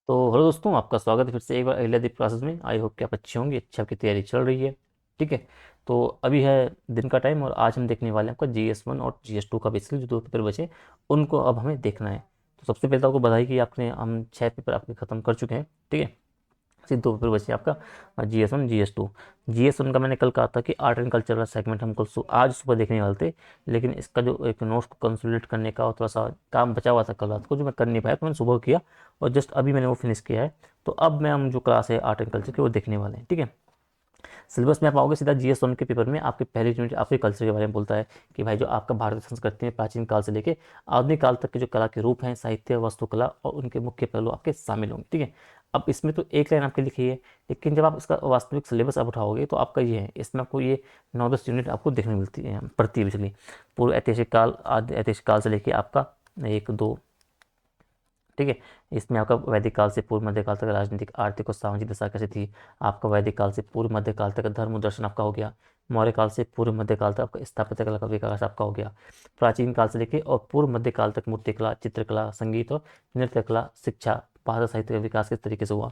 तो हेलो दोस्तों, आपका स्वागत है फिर से एक बार अहिल्यादीप क्लासेस में। आई होप कि आप अच्छे होंगे, अच्छी आपकी तैयारी चल रही है। ठीक है। तो अभी है दिन का टाइम और आज हम देखने वाले हैं आपका GS1 और GS2 का बेसिकली जो दो पेपर बचे उनको अब हमें देखना है। तो सबसे पहले तो आपको बधाई कि आपने हम 6 पेपर आपके ख़त्म कर चुके हैं। ठीक है। सिर्फ दो पेपर बचे आपका GS1 GS2। GS1 का मैंने कल कहा था कि आर्ट एंड कल्चर का सेगमेंट हम कल आज सुबह देखने वाले थे, लेकिन इसका जो एक नोट्स को कंसोलिडेट करने का और थोड़ा सा काम बचा हुआ था कल रात को जो मैं कर नहीं पाया, तो मैंने सुबह किया और जस्ट अभी मैंने वो फिनिश किया है। तो अब मैं हम जो क्लास है आर्ट एंड कल्चर की वो देखने वाले हैं। ठीक है। सिलेबस में आप आओगे सीधा GS1 के पेपर में आपके पहले यूनिट आपके कल्चर के बारे में बोलता है कि भाई जो आपका भारतीय संस्कृति में प्राचीन काल से लेके आधुनिक काल तक के जो कला के रूप हैं, साहित्य, वास्तुकला और उनके मुख्य पहलू आपके शामिल होंगे। ठीक है। अब इसमें तो एक लाइन आपके लिखी है, लेकिन जब आप इसका वास्तविक सिलेबस आप उठाओगे तो आपका ये है, इसमें आपको ये 9-10 यूनिट आपको देखने मिलती है पड़ती है बेसिकली। पूर्व ऐतिहासिक काल, आदि ऐतिहासिक काल से लेके आपका 1 2। ठीक है। इसमें आपका वैदिक काल से पूर्व मध्यकाल तक राजनीतिक, आर्थिक और सामाजिक दशा कैसी थी। आपका वैदिक काल से पूर्व मध्यकाल तक धर्म दर्शन आपका हो गया। मौर्य काल से पूर्व मध्यकाल तक आपका स्थापत्य कला का विकास आपका हो गया। प्राचीन काल से लेके और पूर्व मध्यकाल तक मूर्तिकला, चित्रकला, संगीत और नृत्य कला, शिक्षा, भाषा साहित्य का विकास किस तरीके से हुआ।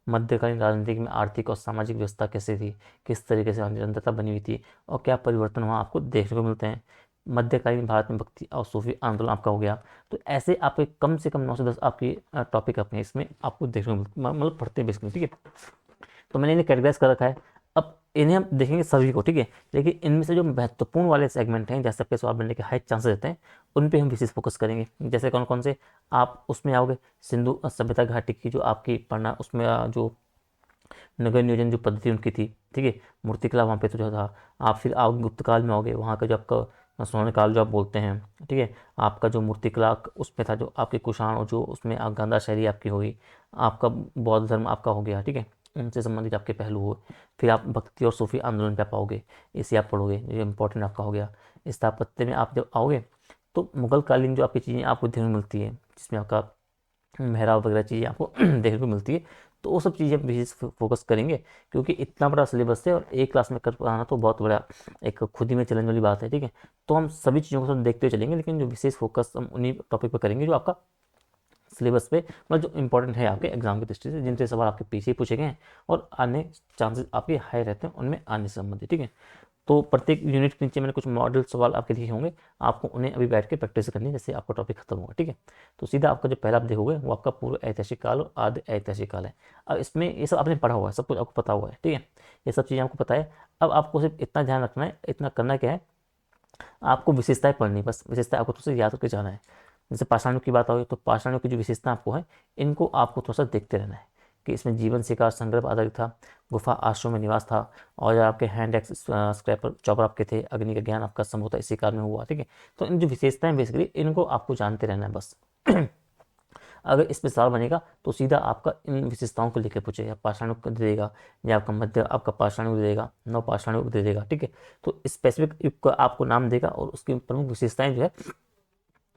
मध्यकालीन राजनीतिक में आर्थिक और सामाजिक व्यवस्था कैसी थी, किस तरीके से निरंतरता बनी हुई थी और क्या परिवर्तन वहाँ आपको देखने को मिलते हैं। मध्यकालीन भारत में भक्ति और सूफी आंदोलन आपका हो गया। तो ऐसे आपके कम से कम 9 से 10 आपकी टॉपिक अपने इसमें आपको देखने को मतलब पढ़ते हैं बेसिकली। ठीक है। तो मैंने इन्हें कैटेगराइज कर रखा है। अब इन्हें हम देखेंगे सभी को। ठीक है। लेकिन इनमें से जो महत्वपूर्ण वाले सेगमेंट हैं, जैसे आपके सवाल बनने के हाई चांसेस रहते हैं, उन पे हम विशेष फोकस करेंगे। जैसे कौन कौन से आप उसमें आओगे, सिंधु सभ्यता घाटी की जो आपकी पढ़ना उसमें जो नगर नियोजन जो पद्धति उनकी थी। ठीक है। मूर्तिकला वहाँ पे तो जो था। आप फिर आओगे गुप्त काल में आओगे, वहाँ का जो आपका स्वर्ण काल जो आप बोलते हैं। ठीक है। आपका जो मूर्तिकला उसमें था जो आपके कुषाण और जो उसमें गांधार शैली आपकी होगी। आपका बौद्ध धर्म आपका हो गया। ठीक है। उनसे संबंधित आपके पहलू हो। फिर आप भक्ति और सूफी आंदोलन पे पाओगे, इसे आप पढ़ोगे, ये इंपॉर्टेंट आपका हो गया। स्थापत्य में आप जब आओगे तो मुगल कालीन जो आपकी चीज़ें आपको देखने को मिलती है, जिसमें आपका मेहराब वगैरह चीज़ें आपको देखने को मिलती है। तो वो सब चीज़ें हम विशेष फोकस करेंगे, क्योंकि इतना बड़ा सिलेबस है और एक क्लास में कर पाना तो बहुत बड़ा एक खुद ही में चैलेंज वाली बात है। ठीक है। तो हम सभी चीज़ों को सब देखते हुए चलेंगे, लेकिन जो विशेष फोकस हम उन्हीं टॉपिक पर करेंगे जो आपका सिलेबस पे मतलब जो इंपॉर्टेंट है आपके एग्जाम की दृष्टि से, जिनसे सवाल आपके पीछे ही पूछे गए हैं और आने चांसेस आपके हाई रहते हैं उनमें आने से संबंधित। ठीक है। तो प्रत्येक यूनिट के नीचे मैंने कुछ मॉडल सवाल आपके लिखे होंगे, आपको उन्हें अभी बैठ के प्रैक्टिस करनी है जैसे आपका टॉपिक खत्म होगा। ठीक है। तो सीधा आपका जो पहला आप देखोगे वो आपका पूर्व ऐतिहासिक काल और आदि ऐतिहासिक काल है। अब इसमें ये सब आपने पढ़ा हुआ है, सब कुछ आपको पता हुआ है। ठीक है। ये सब चीज़ें आपको पता है। अब आपको सिर्फ इतना ध्यान रखना है, इतना करना क्या है, आपको विशेषताएं पढ़नी, बस विशेषताएं आपको थोड़ा सा याद करके जाना है। जैसे पाषाणों की बात होगी तो पाषाणों की जो विशेषता आपको है, इनको आपको थोड़ा सा देखते रहना है कि इसमें जीवन शिकार संग्रह आधारित था, गुफा आश्रम में निवास था, और आपके हैंड एक्स स्क्रैपर चॉपर आपके थे, अग्नि का ज्ञान आपका संभवतः इसी काल में हुआ। ठीक है। तो इन जो विशेषताएं बेसिकली इनको आपको जानते रहना है बस। अगर इसमें सवाल बनेगा तो सीधा आपका इन विशेषताओं को लेकर पूछेगा, पाषाण युग दे देगा या आपका मध्य आपका पाषाण युग दे देगा, नव पाषाण युग दे देगा। ठीक है। तो स्पेसिफिक युग का आपको नाम देगा और उसकी प्रमुख विशेषताएं जो है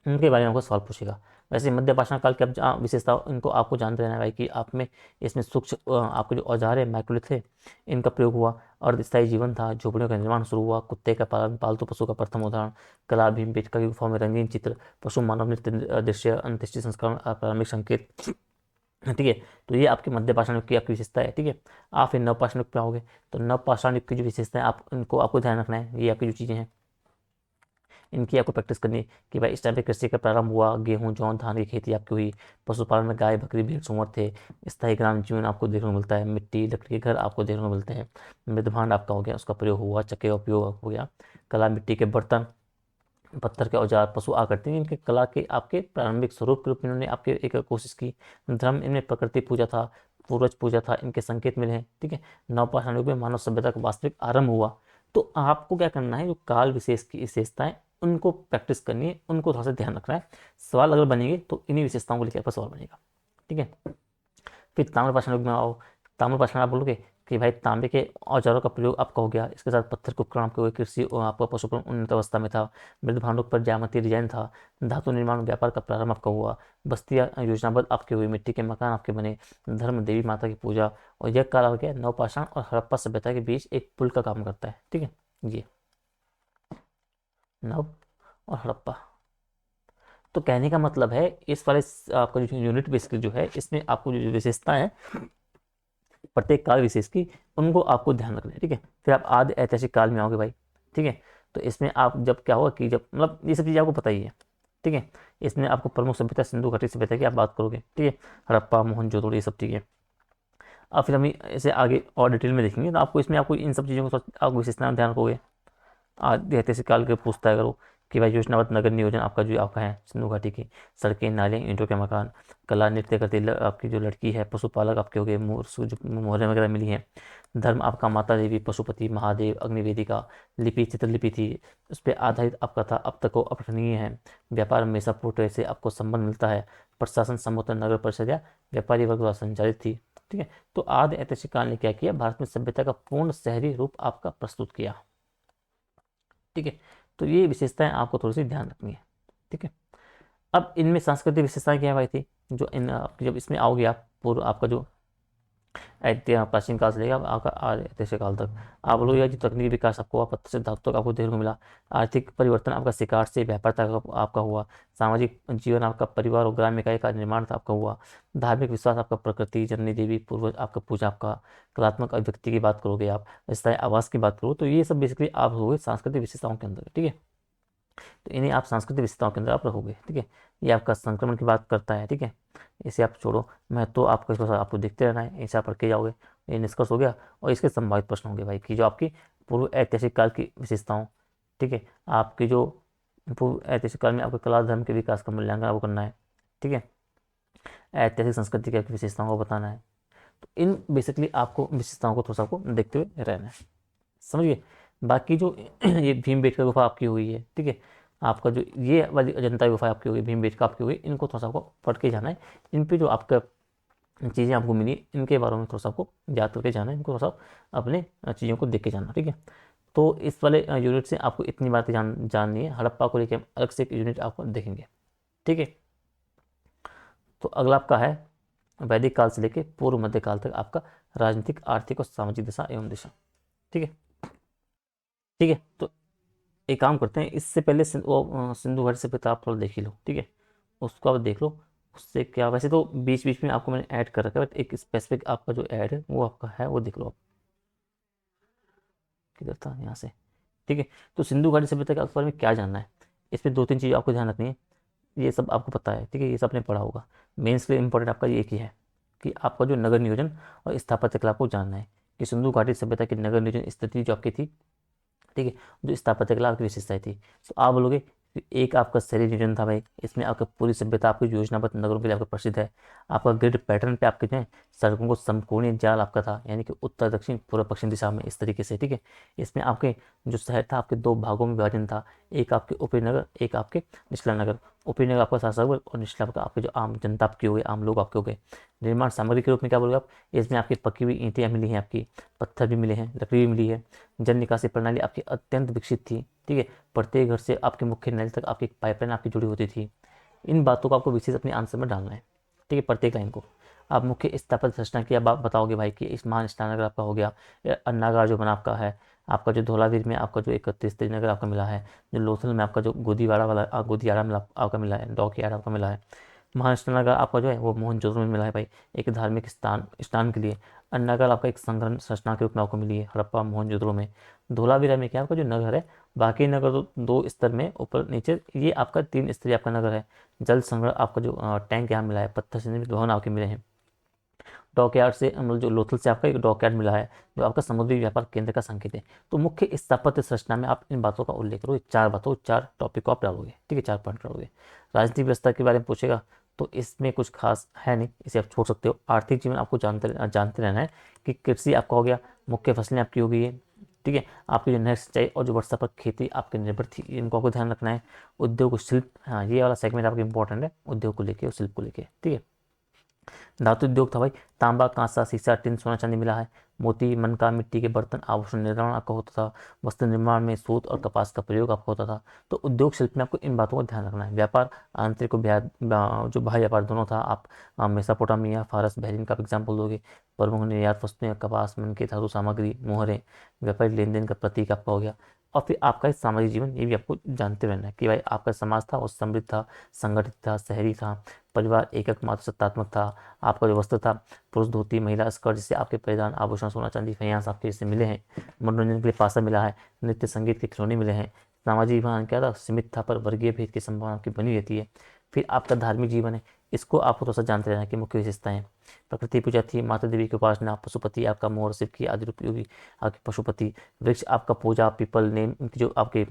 उनके बारे में आपको सवाल पूछेगा। वैसे मध्य पाषाण काल की विशेषता इनको आपको जानते रहना है भाई कि आप में इसमें सूक्ष्म आपके जो औजार है माइक्रोलिथ थे, इनका प्रयोग हुआ। अर्धस्थायी जीवन था, झोपड़ियों का निर्माण शुरू हुआ, कुत्ते का पालन, पालतू पशु का प्रथम उदाहरण, कला, भीमबेटका की गुफाओं में रंगीन चित्र, पशु मानव नृत्य दृश्य, अंत्येष्टि संस्करण, प्रारंभिक संकेत। ठीक है। तो ये आपके मध्य पाषाण युग की आपकी विशेषता है। ठीक है। आप फिर नव पाषाण युग पे आओगे तो नव पाषाण युग की जो विशेषता है आप इनको आपको ध्यान रखना है। ये आपकी जो चीज़ें हैं इनकी आपको प्रैक्टिस करनी है कि भाई इस टाइम पे कृषि का प्रारंभ हुआ, गेहूं जौ धान की खेती आपकी हुई, पशुपालन में गाय बकरी भेड़ सूअर थे, स्थायी ग्राम जीवन आपको देखने को मिलता है, मिट्टी लकड़ी के घर आपको देखने को मिलते हैं, मृदभांड आपका हो गया, उसका प्रयोग हुआ, चक्के का उपयोग हो गया, कला मिट्टी के बर्तन, पत्थर के औजार, पशु आकृति, इनके कला के आपके प्रारंभिक स्वरूप के रूप में इन्होंने आपके एक कोशिश की। धर्म, इनमें प्रकृति पूजा था, पूर्वज पूजा था, इनके संकेत मिले हैं। ठीक है। नवपाषाण युग में मानव सभ्यता का वास्तविक आरंभ हुआ। तो आपको क्या करना है, जो काल विशेष की विशेषताएं उनको प्रैक्टिस करनी है, उनको थोड़ा सा ध्यान रखना है। सवाल अगर बनेंगे तो इन्हीं विशेषताओं को लेकर आपका सवाल बनेगा। ठीक है। फिर ताम्रपाषाण युग में आओ। ताम्रपाषाण आप बोलोगे कि भाई तांबे के औजारों का प्रयोग आपका हो गया, इसके साथ पत्थर के उपकरण आपके हुए, कृषि और आपका पशुपालन उन्नत अवस्था में था, मृद भांडुक पर ज्यामितीय डिजाइन था, धातु निर्माण व्यापार का प्रारंभ आपका हुआ, बस्तियाँ योजनाबद्ध आपकी हुई, मिट्टी के मकान आपके बने, धर्म देवी माता की पूजा। और यह काल आ गया नवपाषाण और हड़प्पा सभ्यता के बीच एक पुल का काम करता है। ठीक है। ये नव और हड़प्पा, तो कहने का मतलब है इस वाले आपका जो यूनिट बेसिकली जो है, इसमें आपको जो विशेषता है प्रत्येक काल विशेष की, उनको आपको ध्यान रखना है। ठीक है, फिर आप आदि ऐतिहासिक काल में आओगे भाई। ठीक है, तो इसमें आप जब क्या होगा कि जब मतलब ये सब चीज़ें आपको पता ही है। ठीक है, इसमें आपको प्रमुख सभ्यता सिंधु घाटी सभ्यता की आप बात करोगे। ठीक है, हड़प्पा मोहनजोदड़ो ये सब चीज़ें। अब फिर हम इसे आगे और डिटेल में देखेंगे, तो आपको इसमें आपको इन सब चीज़ों को आपको विशेषता में ध्यान रखोगे। आदि ऐतिहासिक काल के पूछता है अगर वो कि भाई योजनाबद्ध नगर नियोजन आपका जो आपका है सिंधु घाटी की, सड़कें नाले ईंटों के मकान, कला नृत्य करती आपकी जो लड़की है, पशुपालक आपके हो गए, जो मोहरे वगैरह मिली हैं, धर्म आपका माता देवी पशुपति महादेव अग्निवेदिका, लिपि चित्रलिपि थी उस पर आधारित आपका था, अब तक वो अपठनीय है, व्यापार हमेशा पोर्ट से आपको संबंध मिलता है, प्रशासन संबोधन नगर परिषद या व्यापारी वर्ग द्वारा संचालित थी। ठीक है, तो आदि ऐतिहासिक काल ने क्या किया, भारत में सभ्यता का पूर्ण शहरी रूप आपका प्रस्तुत किया। ठीक है, तो ये विशेषताएं आपको थोड़ी सी ध्यान रखनी है। ठीक है, अब इनमें सांस्कृतिक विशेषताएं क्या है भाई थी, जो इन जब इसमें आओगे आप, पूर्व आपका जो प्राचीन काल से लेकर आपका ऐतिहासिक काल तक आप लोग जो तकनीकी विकास आपको हुआ, पत्थर से धातु तक आपको देखने को मिला, आर्थिक परिवर्तन आपका शिकार से व्यापार तक आपका हुआ, सामाजिक जीवन आपका परिवार और ग्राम्य इकाई का निर्माण आपका हुआ, धार्मिक विश्वास आपका प्रकृति जननी देवी पूर्वज आपका पूजा आपका, कलात्मक अभिव्यक्ति की बात करोगे आप, स्थायी आवास की बात करो, तो ये सब बेसिकली आप हो गए सांस्कृतिक विशेषताओं के अंदर। ठीक है, तो इन्हें आप सांस्कृतिक विशेषताओं के अंदर आप रखोगे। ठीक है, ये आपका संक्रमण की बात करता है। ठीक है, इसे आप छोड़ो, मैं तो आपको इसको आपको देखते रहना है, इसे आप पढ़ के जाओगे, ये निष्कर्ष हो गया। और इसके संभावित प्रश्न होंगे भाई कि जो आपकी पूर्व ऐतिहासिक काल की विशेषताओं, ठीक है, आपकी जो पूर्व ऐतिहासिक काल में आपके कला धर्म के विकास का मूल्यांकन आपको करना है। ठीक है, ऐतिहासिक संस्कृति की आपकी विशेषताओं को बताना है। तो इन बेसिकली आपको विशेषताओं को थोड़ा सा आपको देखते हुए रहना है, समझिए। बाकी जो ये भीमबेटका गुफा आपकी हुई है, ठीक है, आपका जो ये वाली अजंता गुफा आपकी हुई, भीमबेटका आपकी हुई, इनको थोड़ा सा आपको पढ़ के जाना है। इन पे जो आपका चीज़ें आपको मिली, इनके बारे में थोड़ा सा आपको याद करके जाना है, इनको थोड़ा सा अपने चीज़ों को देख के जाना। ठीक है, तो इस वाले यूनिट से आपको इतनी बातें जाननी है। हड़प्पा को लेकर अलग से एक यूनिट आपको देखेंगे। ठीक है, तो अगला आपका है वैदिक काल से लेकर पूर्व मध्य काल तक आपका राजनीतिक आर्थिक और सामाजिक दिशा एवं दिशा। ठीक है, ठीक है, तो एक काम करते हैं, इससे पहले सिंधु घाटी सभ्यता आप थोड़ा देख ही लो। ठीक है, उसको आप देख लो, उससे क्या, वैसे तो बीच बीच में आपको मैंने ऐड कर रखा है, बट एक स्पेसिफिक आपका जो ऐड है वो आपका है, वो देख लो आप। किधर था, यहाँ से। ठीक है, तो सिंधु घाटी सभ्यता के बारे में क्या जानना है, इसमें दो तीन चीज़ आपको ध्यान रखनी है। ये सब आपको पता है, ठीक है, ये सब आपने पढ़ा होगा। मेंस के लिए इंपॉर्टेंट आपका ये एक ही है कि आपका जो नगर नियोजन और स्थापत्य कला आपको जानना है कि सिंधु घाटी सभ्यता की नगर नियोजन स्थिति जो आपकी थी, ठीक है, जो स्थापत्य कला आपकी विशेषताएं थी। तो आप बोलोगे कि एक आपका शहरी नियोजन था भाई, इसमें आपका पूरी सभ्यता आपकी योजनाबद्ध नगरों के लिए आपका प्रसिद्ध है। आपका ग्रिड पैटर्न पे आपके जो है सड़कों को समकोणीय जाल आपका था, यानी कि उत्तर दक्षिण पूर्व पश्चिम दिशा में इस तरीके से। ठीक है, इसमें आपके जो शहर था आपके दो भागों में विभाजन था, एक आपके ऊपरी नगर, एक आपके निचला नगर। ऊपरी नगर आपका शासक वर्ग और निचला वर्ग आपके जो आम जनता आपकी हो गई, आम लोग आपके हो गए। निर्माण सामग्री के रूप में क्या बोलोगे आप, इसमें आपकी पक्की हुई ईंटें मिली हैं, आपकी पत्थर भी मिले हैं, लकड़ी भी मिली है। जल निकासी प्रणाली आपकी अत्यंत विकसित थी। ठीक है, प्रत्येक घर से आपके मुख्य नल तक आपकी पाइपलाइन आपकी जुड़ी होती थी। इन बातों को आपको विशेष अपने आंसर में डालना है। ठीक है, प्रत्येक लाइन को आप मुख्य स्थापत्य संरचना की आप बताओगे भाई कि इस महान स्नानगर आपका हो गया, अन्नागार जो बना आपका है, आपका जो धौलावीर में आपका जो 31 नगर आपका मिला है, जो लोथल में आपका जो गोदीवाड़ा वाला गोदीयाड़ा मिला आपका मिला है, डॉक यार्ड आपका मिला है। महाराष्ट्र आपका जो है वो मोहनजोदड़ो में मिला है भाई, एक धार्मिक स्नान के लिए। अन्नागार आपका एक संग्रहण संरचना के रूप में आपको मिली है हड़प्पा मोहनजोदड़ो में। धोलावीरा में क्या आपका जो नगर है, बाकी नगर तो दो स्तर में ऊपर नीचे, ये आपका 3 स्तरीय आपका नगर है। जल संग्रह आपका जो टैंक यहाँ मिला है, पत्थर से निर्मित भवन आपके मिले हैं। डॉकयार्ड से मतलब जो लोथल से आपका एक डॉकयार्ड मिला है, जो आपका समुद्री व्यापार केंद्र का संकेत है। तो मुख्य स्थापत्य संरचना में आप इन बातों का उल्लेख करो, चार बातों, चार टॉपिक को आप डालोगे। ठीक है, चार पॉइंट डालोगे। राजनीतिक व्यवस्था के बारे में पूछेगा तो इसमें कुछ खास है नहीं, इसे आप छोड़ सकते हो। आर्थिक जीवन आपको जानते रहना है कि कृषि आपका हो गया, मुख्य फसलें आपकी हो गई है। ठीक है, आपकी जो नहर सिंचाई और जो वर्षा पर खेती आपके निर्भर थी, इनको आपको ध्यान रखना है। उद्योग शिल्प, हाँ ये वाला सेगमेंट आपका इंपॉर्टेंट है, उद्योग को लेके और शिल्प को लेके। ठीक है, धातु उद्योग था भाई, तांबा कांसा सीसा टिन सोना चांदी मिला है। मोती मनका मिट्टी के बर्तन आभूषण निर्माण आपका होता था। वस्त्र निर्माण में सूत और कपास का प्रयोग आपका होता था। तो उद्योग शिल्प में आपको इन बातों को ध्यान रखना है। व्यापार आंतरिक और जो बाह्य व्यापार दोनों था। आप मेसोपोटामिया फारस बहरीन का एग्जाम्पल दोगे। प्रमुख निर्यात वस्तुएं कपास मन के धातु सामग्री मोहरें, व्यापारिक लेन देन का प्रतीक आपका हो गया। और फिर आपका एक सामाजिक जीवन, ये भी आपको जानते रहना है कि भाई आपका समाज था वो समृद्ध था, संगठित था, शहरी था, परिवार एकक मात्र सत्तात्मक था। आपका जो वस्त्र था, पुरुष धोती महिला स्कर्ट, जिससे आपके परिधान आभूषण सोना चांदी फैंस आपके जैसे मिले हैं। मनोरंजन के लिए पासा मिला है, नृत्य संगीत के खिलौने मिले हैं। सामाजिक जीवन क्या था, सीमित था, पर वर्गीय भेद की संभावना आपकी बनी रहती है। फिर आपका धार्मिक जीवन है, इसको आपको थोड़ा सा जानते रहना कि मुख्य विशेषताएं। प्रकृति पूजा थी, माता देवी की उपासना, पशुपति आपका मोर शिव की आदि उपयोगी आपके पशुपति। वृक्ष आपका पूजा पीपल नीम, इनकी जो आपके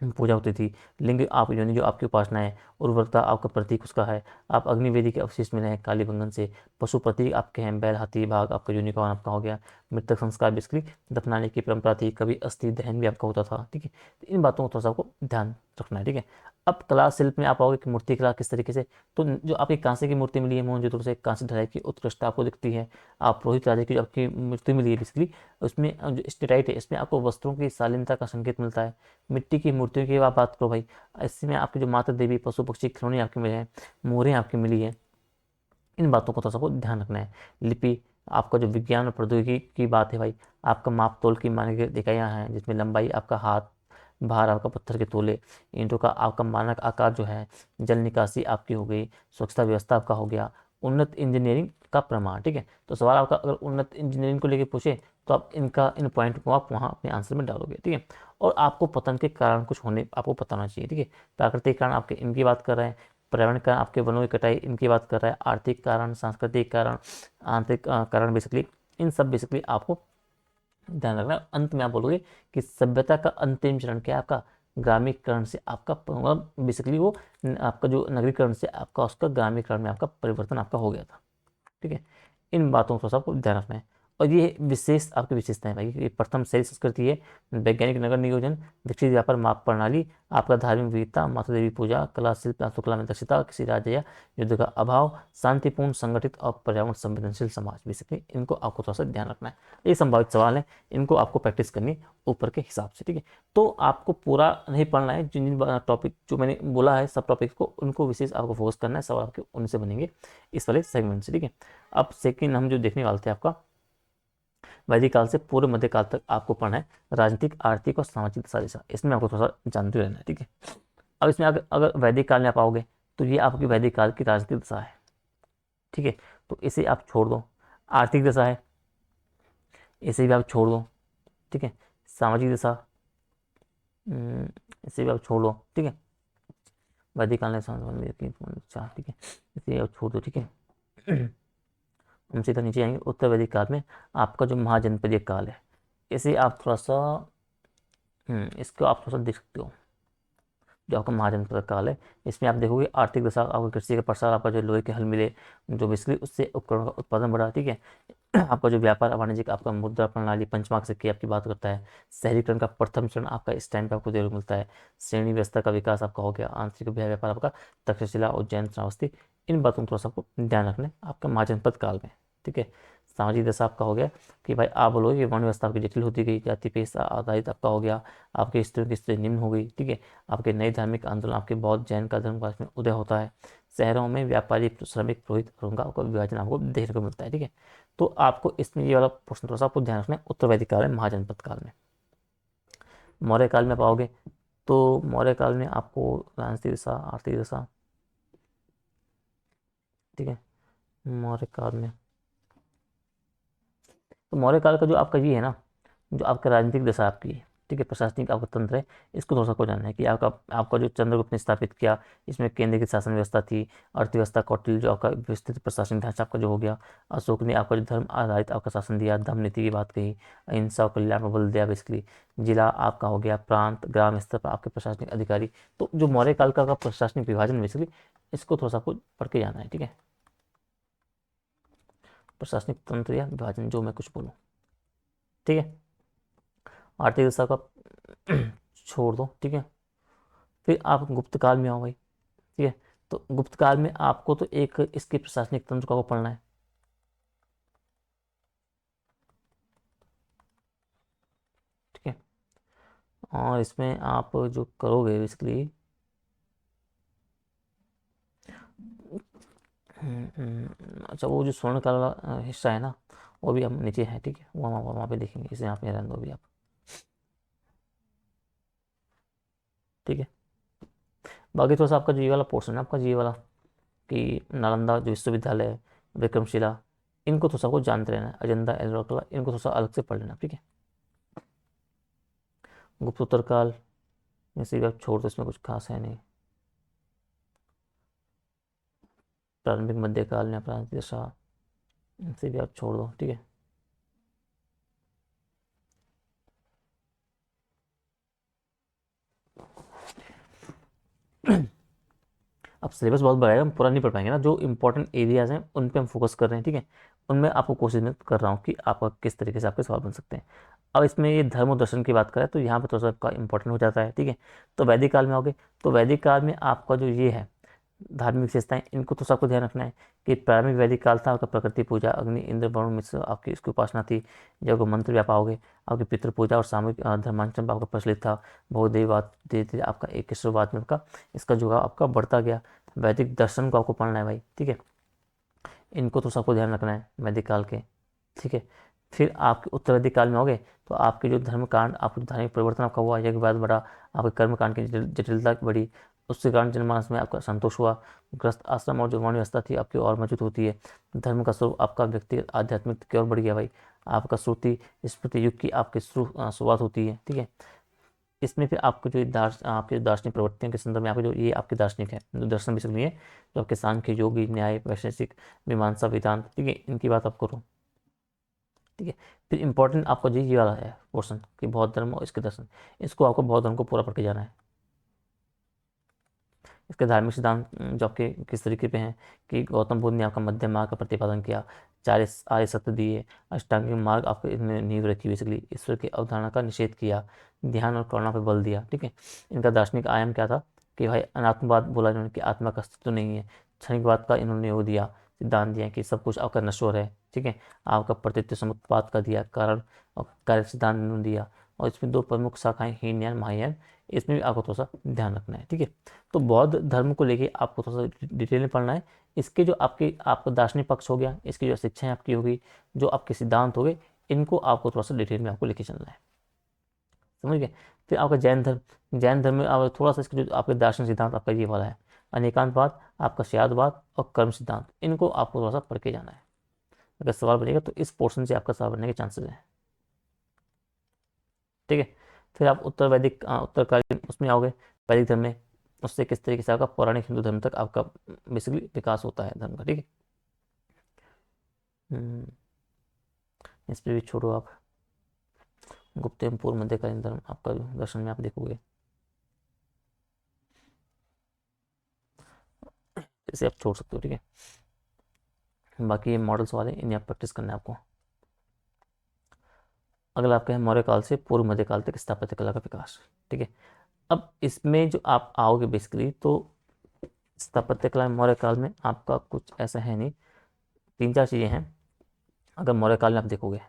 पूजा होती थी। लिंग आप योनि जो आपकी उपासना है। उर्वरता आपका प्रतीक उसका है। आप अग्निवेदी के अवशेष मिले हैं काली बंगन से। पशु प्रतीक आपके हैं बैल हाथी बाघ, आपका यूनिकॉर्न आपका हो गया। मृतक संस्कार बेसिकली दफनाने की परंपरा थी, कभी अस्थि दहन भी आपका होता था। ठीक है, तो इन बातों को थोड़ा सा आपको ध्यान रखना है। ठीक है, अब कला शिल्प में आप आओगे कि मूर्ति कला किस तरीके से, तो जो आपकी कांसे की मूर्ति मिली है मोहनजोदड़ो से, कांस्य ढलाई की उत्कृष्टता आपको दिखती है। आप पुरोहित राजा की जो आपकी मूर्ति मिली है बेसिकली, उसमें जो स्टेटाइट है इसमें आपको वस्त्रों की शालीनता का संकेत मिलता है। मिट्टी की मूर्तियों की आप बात करो भाई, इसमें आपकी जो माता देवी पशु पक्षी खिलौने आपके मिले हैं, मोहरें आपकी मिली है। इन बातों को तो सबको ध्यान रखना है। लिपि आपका जो विज्ञान और प्रौद्योगिकी की बात है भाई, आपका माप तोल की मानक इकाइयाँ हैं, जिसमें लंबाई आपका हाथ, भार आपका पत्थर के तोले, ईंटों का आपका मानक आकार जो है, जल निकासी आपकी हो गई, स्वच्छता व्यवस्था आपका हो गया, उन्नत इंजीनियरिंग का प्रमाण। ठीक है, तो सवाल आपका अगर उन्नत इंजीनियरिंग को लेकर पूछे तो आप इन पॉइंट को आप वहाँ अपने आंसर में डालोगे। ठीक है, और आपको पतन के कारण कुछ होने आपको पता होना चाहिए। ठीक है, प्राकृतिक कारण आपके इनकी बात कर रहे हैं, पर्यावरण कारण आपके वनों की कटाई इनकी बात कर रहा है, आर्थिक कारण, सांस्कृतिक कारण, आंतरिक कारण, बेसिकली इन सब बेसिकली आपको ध्यान रखना। अंत में आप बोलोगे कि सभ्यता का अंतिम चरण क्या है आपका, ग्रामीकरण से आपका बेसिकली वो आपका जो नगरीकरण से आपका उसका ग्रामीकरण में आपका परिवर्तन आपका हो गया था। ठीक है, इन बातों को सबको ध्यान रखना है। और ये विशेष आपकी विशेषताएं भाई, ये प्रथम शैली संस्कृति है, वैज्ञानिक नगर नियोजन, विकसित व्यापार माप प्रणाली, आपका धार्मिक विविधता, माता देवी पूजा, कला शिल्प वास्तुकला में दक्षता, किसी राज्य या युद्ध का अभाव, शांतिपूर्ण संगठित और पर्यावरण संवेदनशील समाज, बेसिकली इनको आपको थोड़ा सा ध्यान रखना है। ये संभावित सवाल है, इनको आपको प्रैक्टिस करनी ऊपर के हिसाब से। ठीक है, तो आपको पूरा नहीं पढ़ना है, जिन जिन टॉपिक जो मैंने बोला है सब टॉपिक को उनको विशेष आपको फोकस करना है, सवाल आपके उनसे बनेंगे इस वाले सेगमेंट से। ठीक है, अब सेकंड हम जो देखने वाले थे आपका वैदिक काल से पूर्व मध्य काल तक आपको पढ़ना है राजनीतिक आर्थिक और सामाजिक दशा दिशा, इसमें आपको थोड़ा सा जानते रहना है। ठीक है, अब इसमें अगर वैदिक काल में आप आओगे तो ये आपकी वैदिक काल की राजनीतिक दशा है। ठीक है, तो इसे आप छोड़ दो। आर्थिक दशा है, इसे भी आप छोड़ दो। ठीक है, सामाजिक दशा, इसे भी आप छोड़ दो। ठीक है, वैदिक काल में अच्छा, ठीक है, इसे आप छोड़ दो। ठीक है, हम सीधा नीचे आएंगे। उत्तर वैदिक काल में आपका जो महाजनपदीय काल है, इसे आप थोड़ा सा इसको आप थोड़ा सा देख सकते हो। जो आपका महाजनपद काल है, इसमें आप देखोगे आर्थिक दशा, आपका कृषि का प्रसार, आपका जो लोहे के हल मिले, जो बेसिकली उससे उपकरणों का उत्पादन बढ़ा। ठीक है, आपका जो व्यापार वाणिज्य आपका मुद्रा प्रणाली पंचमार्क सिक्के आपकी बात करता है। शहरीकरण का प्रथम चरण आपका इस टाइम पे आपको देखने को मिलता है। श्रेणी व्यवस्था का विकास आपका हो गया। आंतरिक व्यापार आपका तक्षशिला उज्जैन श्रावस्ती। इन बातों को थोड़ा सा आपको ध्यान रखना है आपका महाजनपद काल में। ठीक है, सामाजिक दशा आपका हो गया कि भाई आप बोलोगे कि वर्ण व्यवस्था आपकी जटिल होती गई, जाति पेशा आधारित आपका हो गया, आपके स्त्रियों की स्थिति निम्न हो गई। ठीक है, आपके नए धार्मिक आंदोलन, आपके बौद्ध जैन का धर्म का उदय होता है। शहरों में व्यापारी श्रमिक पुरोहित और उनका आपको विभाजन आपको देखने को मिलता है। ठीक है, तो आपको इसमें ये वाला प्रश्न थोड़ा सा आपको ध्यान रखना है उत्तर वैदिक काल में महाजनपद काल में। मौर्य काल में पाओगे तो मौर्य काल में आपको राजनीतिक दशा आर्थिक दशा, ठीक है, मौर्य काल में तो मौर्य काल का जो आपका ये है ना, जो आपका राजनीतिक दशा आपकी है, ठीक है, प्रशासनिक आपका तंत्र है, इसको थोड़ा सा को जानना है कि आपका आपका जो चंद्रगुप्त ने स्थापित किया, इसमें केंद्र की शासन व्यवस्था थी, अर्थव्यवस्था कौटिल्य जो आपका विस्तृत प्रशासनिक ढांचा आपका जो हो गया। अशोक ने आपका जो धर्म आधारित आपका शासन दिया, धर्म नीति की बात कही, अहिंसा और कल्याण पर बल दिया बेसिकली। जिला आपका हो गया, प्रांत ग्राम स्तर पर आपके प्रशासनिक अधिकारी। तो जो मौर्य काल का प्रशासनिक विभाजन बेसिकली, इसको थोड़ा सा आपको पढ़ के जाना है। ठीक है, प्रशासनिक तंत्र या विभाजन जो मैं कुछ बोलूँ। ठीक है, आर्थिक दशा का छोड़ दो। ठीक है, फिर आप गुप्त काल में आओ भाई। ठीक है, तो गुप्त काल में आपको तो एक इसके प्रशासनिक तंत्र को पढ़ना है। ठीक है, और इसमें आप जो करोगे बेसिकली, अच्छा वो जो स्वर्ण काल वाला हिस्सा है ना, वो भी हम नीचे है। ठीक है, वो हम वहाँ पे देखेंगे, इसे आप यहाँ रहने दो भी आप। ठीक है। बाकी थोड़ा सा आपका जो ये वाला पोर्शन है, आपका ये वाला कि नालंदा जो विश्वविद्यालय है, विक्रमशिला, इनको थोड़ा सा आपको जानते रहना है। अजंता एलोरा किला, इनको थोड़ा सा अलग से पढ़ लेना, ठीक है। गुप्तोत्तर काल, जैसे भी आप छोड़ दो, इसमें कुछ खास है नहीं। प्रारंभिक मध्यकाल में अपराध दशा, इनसे भी आप छोड़ दो, ठीक है। अब सिलेबस बहुत बड़ा है, हम पूरा नहीं पढ़ पाएंगे ना। जो इंपॉर्टेंट एरियाज हैं उन पे हम फोकस कर रहे हैं, ठीक है। उनमें आपको कोशिश मैं कर रहा हूँ कि आपका किस तरीके से आपके सवाल बन सकते हैं। अब इसमें ये धर्म और दर्शन की बात करें तो यहाँ पे थोड़ा सा आपका इंपॉर्टेंट हो जाता है, ठीक है। तो वैदिक काल में आओगे तो वैदिक काल में आपका जो ये है धार्मिक विशेषताएं, इनको तो सबको ध्यान रखना है कि प्रारंभिक वैदिक काल था आपका प्रकृति पूजा, अग्नि, इंद्र, वरुण, मिश्र, आपकी इसकी उपासना थी। जब मंत्र भी आप आओगे, आपकी पितृ पूजा और सामूहिक धर्मांचरण आपका प्रचलित था। बहुदेववाद धीरे धीरे आपका एकेश्वरवाद में आपका इसका जुड़ाव आपका बढ़ता गया। वैदिक दर्शन को आपको पढ़ना है भाई, ठीक है। इनको तो सबको ध्यान रखना है वैदिक काल के, ठीक है। फिर आपके उत्तर वैदिक काल में होगे तो आपके जो धर्म कांड, आपको धार्मिक परिवर्तन आपका हुआ, यज्ञ बाद बढ़ा, आपके कर्म कांड की जटिलता बढ़ी, उसके कारण जनमानस में आपका संतोष हुआ। ग्रस्त आश्रम और जो वर्ण व्यवस्था थी आपकी और मजबूत होती है। धर्म का स्वरूप आपका व्यक्तिगत आध्यात्मिक की ओर बढ़ गया भाई। आपका श्रुति स्मृति युग की आपकी शुरुआत होती है, ठीक है। इसमें फिर आपको जो आपके दार्शनिक प्रवृत्तियों के संदर्भ में आपके जो ये आपके दार्शनिक है, जो दर्शन भी है, जो आपके सांख्य, योगी, न्याय, वैशेषिक, मीमांसा, वेदांत, ठीक है, इनकी बात आप करो, ठीक है। फिर इंपॉर्टेंट आपका जो ये वाला है पोर्शन कि बौद्ध धर्म और इसके दर्शन, इसको आपको बौद्ध धर्म को पूरा पढ़ के जाना है। इसके धार्मिक सिद्धांत जो आपके किस तरीके पे हैं कि गौतम बुद्ध ने आपका मध्यम मार्ग का प्रतिपादन किया, चार आर्य सत्य दिए, अष्टांगिक मार्ग आपको इनमें नींव रखी हुई, इसलिए ईश्वर की अवधारणा का निषेध किया, ध्यान और करुणा पर बल दिया, ठीक है। इनका दार्शनिक आयाम क्या था कि भाई अनात्मवाद बोला इन्होंने कि आत्मा का अस्तित्व नहीं है। क्षणिकवाद का इन्होंने वो दिया, सिद्धांत दिया कि सब कुछ आपका नश्वर है, ठीक है। आपका प्रतित्व समुत्पाद का दिया, कारण और कार्य सिद्धांत इन्होंने दिया। और इसमें दो प्रमुख शाखाएं हीनयान महायान, इसमें भी आपको थोड़ा सा ध्यान रखना है, ठीक है। तो बौद्ध धर्म को लेके आपको थोड़ा सा डिटेल में पढ़ना है। इसके जो आपके आपका दार्शनिक पक्ष हो गया, इसकी जो शिक्षाएं आपकी होगी, जो आपके सिद्धांत हो गए, इनको आपको थोड़ा सा डिटेल में आपको लेके चलना है, समझ गए। फिर आपका जैन धर्म, जैन धर्म में आप थोड़ा सा इसके जो आपके दार्शनिक सिद्धांत आपका ये वाला है, अनेकांतवाद, आपका श्यादवाद और कर्म सिद्धांत, इनको आपको थोड़ा सा पढ़ के जाना है। अगर सवाल बनेगा तो इस पोर्शन से आपका सवाल बनने के चांसेस हैं, ठीक है। फिर आप उत्तर वैदिक उत्तरकालीन उसमें आओगे, वैदिक धर्म में उससे किस तरीके से आपका पौराणिक हिंदू धर्म तक आपका बेसिकली विकास होता है धर्म का, ठीक है। हम्म, इस पर भी छोड़ो आप। गुप्त एवं पूर्व मध्यकालीन धर्म आपका जो दर्शन में आप देखोगे, इसे आप छोड़ सकते हो, ठीक है। बाकी ये मॉडल सवाल है, इन्हें आप प्रैक्टिस करना है आपको। अगला आपका है मौर्य काल से पूर्व मध्यकाल तक स्थापत्य कला का विकास, ठीक है। अब इसमें जो आप आओगे बेसिकली तो स्थापत्य कला में मौर्य काल में आपका कुछ ऐसा है नहीं, तीन चार चीज़ें हैं। अगर मौर्य काल में आप देखोगे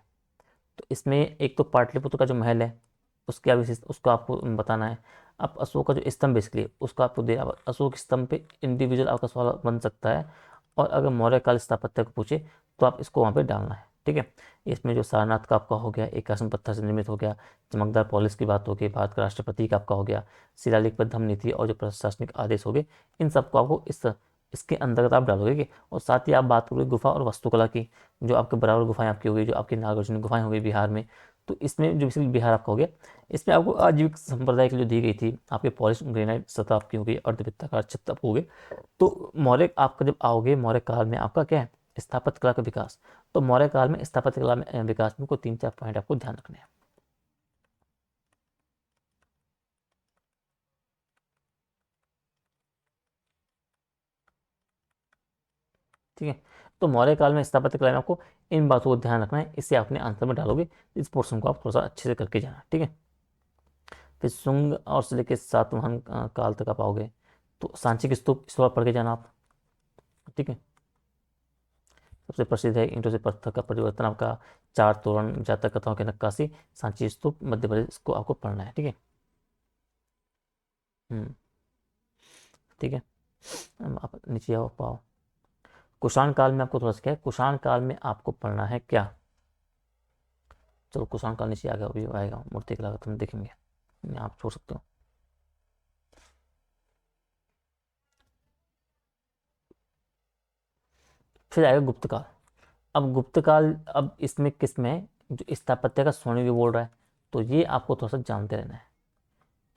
तो इसमें एक तो पाटलिपुत्र का जो महल है उसके आप उसको आपको बताना है। अब अशोक का जो स्तंभ बेसिकली उसका आपको दे, अब अशोक स्तंभ पे इंडिविजुअल आपका सवाल बन सकता है। और अगर मौर्य काल स्थापत्य को पूछे तो आप इसको वहाँ पे डालना है, ठीक है। इसमें जो सारनाथ का आपका हो गया, एक आसन पत्थर से निर्मित हो गया, चमकदार पॉलिश की बात हो गई, भारत का राष्ट्रपति का आपका हो गया, शिलालेख पर धम्म नीति और जो प्रशासनिक आदेश हो गए, इन सबको आपको इसके अंतर्गत आप डालोगे कि। और साथ ही आप बात करोगे गुफा और वास्तुकला की, जो आपके बराबर गुफाएं आपकी हो गई, जो आपकी नागार्जुन गुफाएं हो गई बिहार में। तो इसमें जो बेसिकली बिहार आपका हो गया, इसमें आपको आजीविक संप्रदाय की जो दी गई थी आपके पॉलिश ग्रेनाइट सतह आपकी हो गई, अर्धवृत्ताकार छत आपको हो गए। तो मौर्य आपका जब आओगे मौर्य काल में आपका क्या है, स्थापत्य कला का विकास। तो मौर्य काल में स्थापत्य कला में विकास में को तीन चार पॉइंट आपको ध्यान रखने हैं, ठीक है। तो मौर्य काल में स्थापत्य कला में आपको इन बातों को ध्यान रखना है, इससे अपने आंसर में डालोगे। इस पोर्शन को आप थोड़ा सा अच्छे से करके जाना, ठीक है। फिर शुंग और से लेकर सातवाहन काल तक आप आओगे तो सांची स्तूप इस बार पढ़ के जाना आप, ठीक है। सबसे प्रसिद्ध है ईंटों से पत्थर का परिवर्तन आपका, चार तोरण, जातक कथाओं की नक्काशी, सांची स्तूप मध्य प्रदेश, इसको आपको पढ़ना है, ठीक है। हम्म, ठीक है। अब आप नीचे आओ पाओ। कुषाण काल में आपको थोड़ा सा क्या है, कुषाण काल में आपको पढ़ना है क्या। चलो कुषाण काल नीचे आ गया, अभी आएगा मूर्ति कला का तुम देखेंगे, आप छोड़ सकते हो। फिर आएगा गुप्त काल। अब गुप्त काल, अब इसमें किस में है, जो स्थापत्य का स्वर्ण युग बोल रहा है, तो ये आपको थोड़ा सा जानते रहना है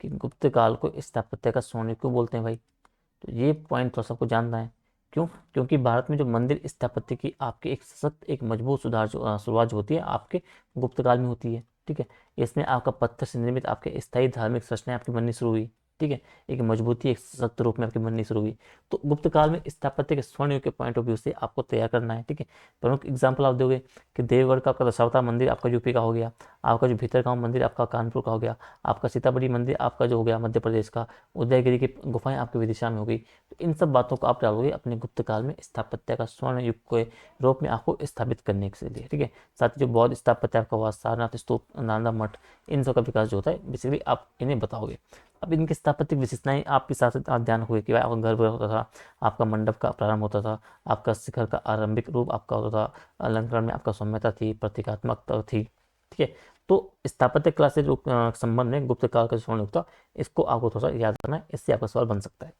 कि गुप्त काल को स्थापत्य का स्वर्ण युग क्यों बोलते हैं भाई। तो ये पॉइंट थोड़ा सा आपको जानना है। क्यों? क्योंकि भारत में जो मंदिर स्थापत्य की आपकी एक सशक्त, एक मजबूत शुरुआत जो होती है आपके गुप्त काल में होती है। ठीक है, इसमें आपका पत्थर से निर्मित आपके स्थायी धार्मिक संरचनाएं आपकी बननी शुरू हुई। ठीक है, एक मजबूती, एक सशक्त रूप में आपकी बननी शुरू हुई। तो गुप्त काल में स्थापत्य के स्वर्ण युग के पॉइंट ऑफ व्यू से आपको तैयार करना है। ठीक है, प्रमुख एग्जाम्पल आप दोगे कि देवगढ़ का आपका दशावतार मंदिर आपका यूपी का हो गया, आपका जो भीतरगांव मंदिर आपका कानपुर का हो गया, आपका सीतामढ़ी मंदिर आपका जो हो गया मध्य प्रदेश का, उदयगिरी की गुफाएं आपकी विदिशा में हो गई। तो इन सब बातों को आप डालोगे अपने गुप्त काल में स्थापत्य का स्वर्ण युग के रूप में आपको स्थापित करने के लिए। ठीक है, साथ ही जो बौद्ध स्थापत्य आपका हुआ, सारनाथ स्तूप, नालंदा मठ, इन सब का विकास जो होता है बेसिकली आप इन्हें बताओगे। अब इनकी स्थापत्यिक विशेषताएं आपके साथ आप ध्यान रखोगे कि भाई आपका गर्भ होता था, आपका मंडप का प्रारंभ होता था, आपका शिखर का आरंभिक रूप आपका होता था, अलंकरण में आपका सौम्यता थी, प्रतीकात्मकता थी। ठीक है, तो स्थापत्य कला से जो संबंध में गुप्त काल का स्वर्ण युग था, इसको आपको थोड़ा सा याद रखना है, इससे आपका सवाल बन सकता है।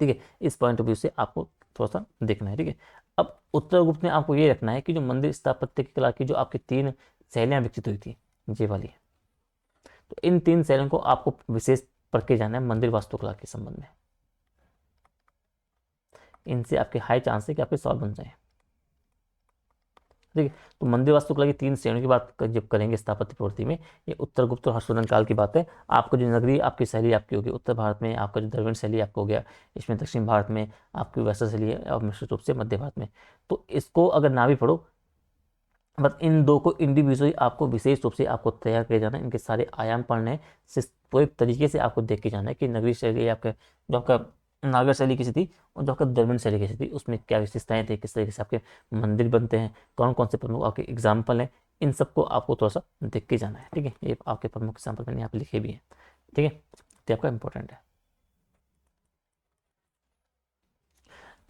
ठीक है, इस पॉइंट ऑफ व्यू से आपको थोड़ा सा देखना है। ठीक है, अब उत्तरगुप्त में आपको ये रखना है कि जो मंदिर स्थापत्य की कला की जो आपकी 3 शैलियां विकसित हुई थी, ये वाली, तो इन 3 शैलियों को आपको विशेष पढ़ के जाना है मंदिर वास्तुकला के संबंध में। इनसे आपके हाई चांस है कि आपके सवाल बन जाए। ठीक है, तो मंदिर वास्तुकला की 3 श्रेणियों की बात जब करेंगे स्थापत्य प्रवृत्ति में, ये उत्तर गुप्त और हर्षवर्धन काल की बात है। आपको जो नगरीय आपकी शैली आपकी होगी उत्तर भारत में, आपका जो द्रविड़ शैली आपको हो गया, इसमें दक्षिण भारत में आपकी वैसा शैली है, और मिश्रित रूप से मध्य भारत में। तो इसको अगर ना भी पढ़ो, बस इन दो को इंडिविजुअली आपको विशेष रूप से आपको तैयार किया जाना है, इनके सारे आयाम पढ़ने हैं, पूरे तरीके से आपको देख के जाना है कि नगरीय शैली आपका जो आपका नागर शैली कैसी थी और जो आपका द्रविड़ शैली कैसी थी, उसमें क्या विशेषताएं थी, किस तरीके से आपके मंदिर बनते हैं, कौन कौन से प्रमुख आपके एग्जाम्पल हैं, इन सबको आपको थोड़ा सा देख के जाना है। ठीक है, ये आपके प्रमुख एग्जाम्पल मैंने यहाँ पे लिखे भी हैं। ठीक है, तो आपका इंपॉर्टेंट है।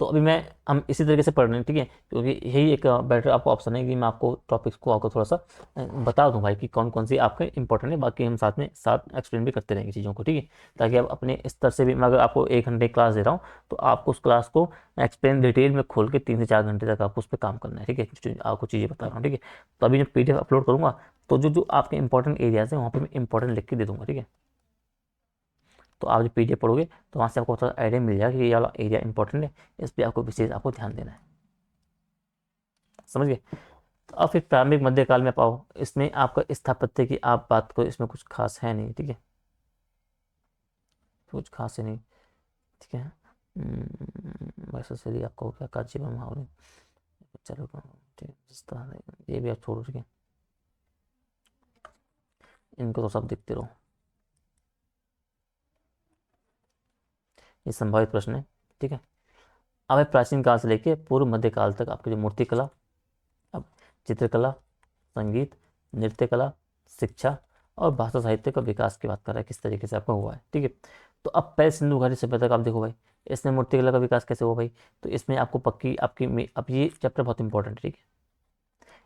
तो अभी हम इसी तरीके से पढ़ रहे हैं। ठीक है, क्योंकि यही एक बेटर आपको ऑप्शन है कि मैं आपको टॉपिक्स को आपको थोड़ा सा बता दूं भाई कि कौन कौन सी आपके इंपॉर्टेंट है, बाकी हम साथ में साथ एक्सप्लेन भी करते रहेंगे चीज़ों को। ठीक है, ताकि आप अपने स्तर से भी, मैं अगर आपको 1 घंटे क्लास दे रहा हूँ तो आपको उस क्लास को एक्सप्लेन डिटेल में खोल के 3 से 4 घंटे तक आपको उस पर काम करना है। ठीक है, आपको चीज़ें बता रहा हूँ। ठीक है, तो अभी जब PDF अपलोड करूँगा तो जो जो आपके इंपॉर्टेंट एरियाज हैं वहाँ पर मैं इंपॉर्टेंट लिख के दे दूँगा। ठीक है, तो आप जब PDF पढ़ोगे तो वहाँ से आपको थोड़ा आइडिया मिल जाएगा कि ये वाला एरिया इंपॉर्टेंट है, इस पर आपको विशेष आपको ध्यान देना है। समझ गए? तो अब फिर प्रारंभिक मध्यकाल में पाओ, इसमें आपका स्थापत्य की आप बात करो, इसमें कुछ खास है नहीं। ठीक है, कुछ खास है नहीं। ठीक है, वैसे चलिए आपका हो गया कांचीपुरम महावरी, चलो ठीक है, ये भी आप छोड़ो। ठीक है, इनको तो सब देखते रहो, ये संभावित प्रश्न है। ठीक है, अब है प्राचीन काल से लेके पूर्व मध्य काल तक आपकी जो मूर्ति कला, अब चित्रकला, संगीत, नृत्य कला, शिक्षा और भाषा साहित्य का विकास की बात कर रहा है, किस तरीके से आपका हुआ है। ठीक है, तो अब पहले सिंधु घाटी सभ्यता का आप देखो भाई, इसमें मूर्तिकला का विकास कैसे हुआ भाई। तो इसमें आपको पक्की आपकी अब ये चैप्टर बहुत इंपॉर्टेंट है। ठीक है,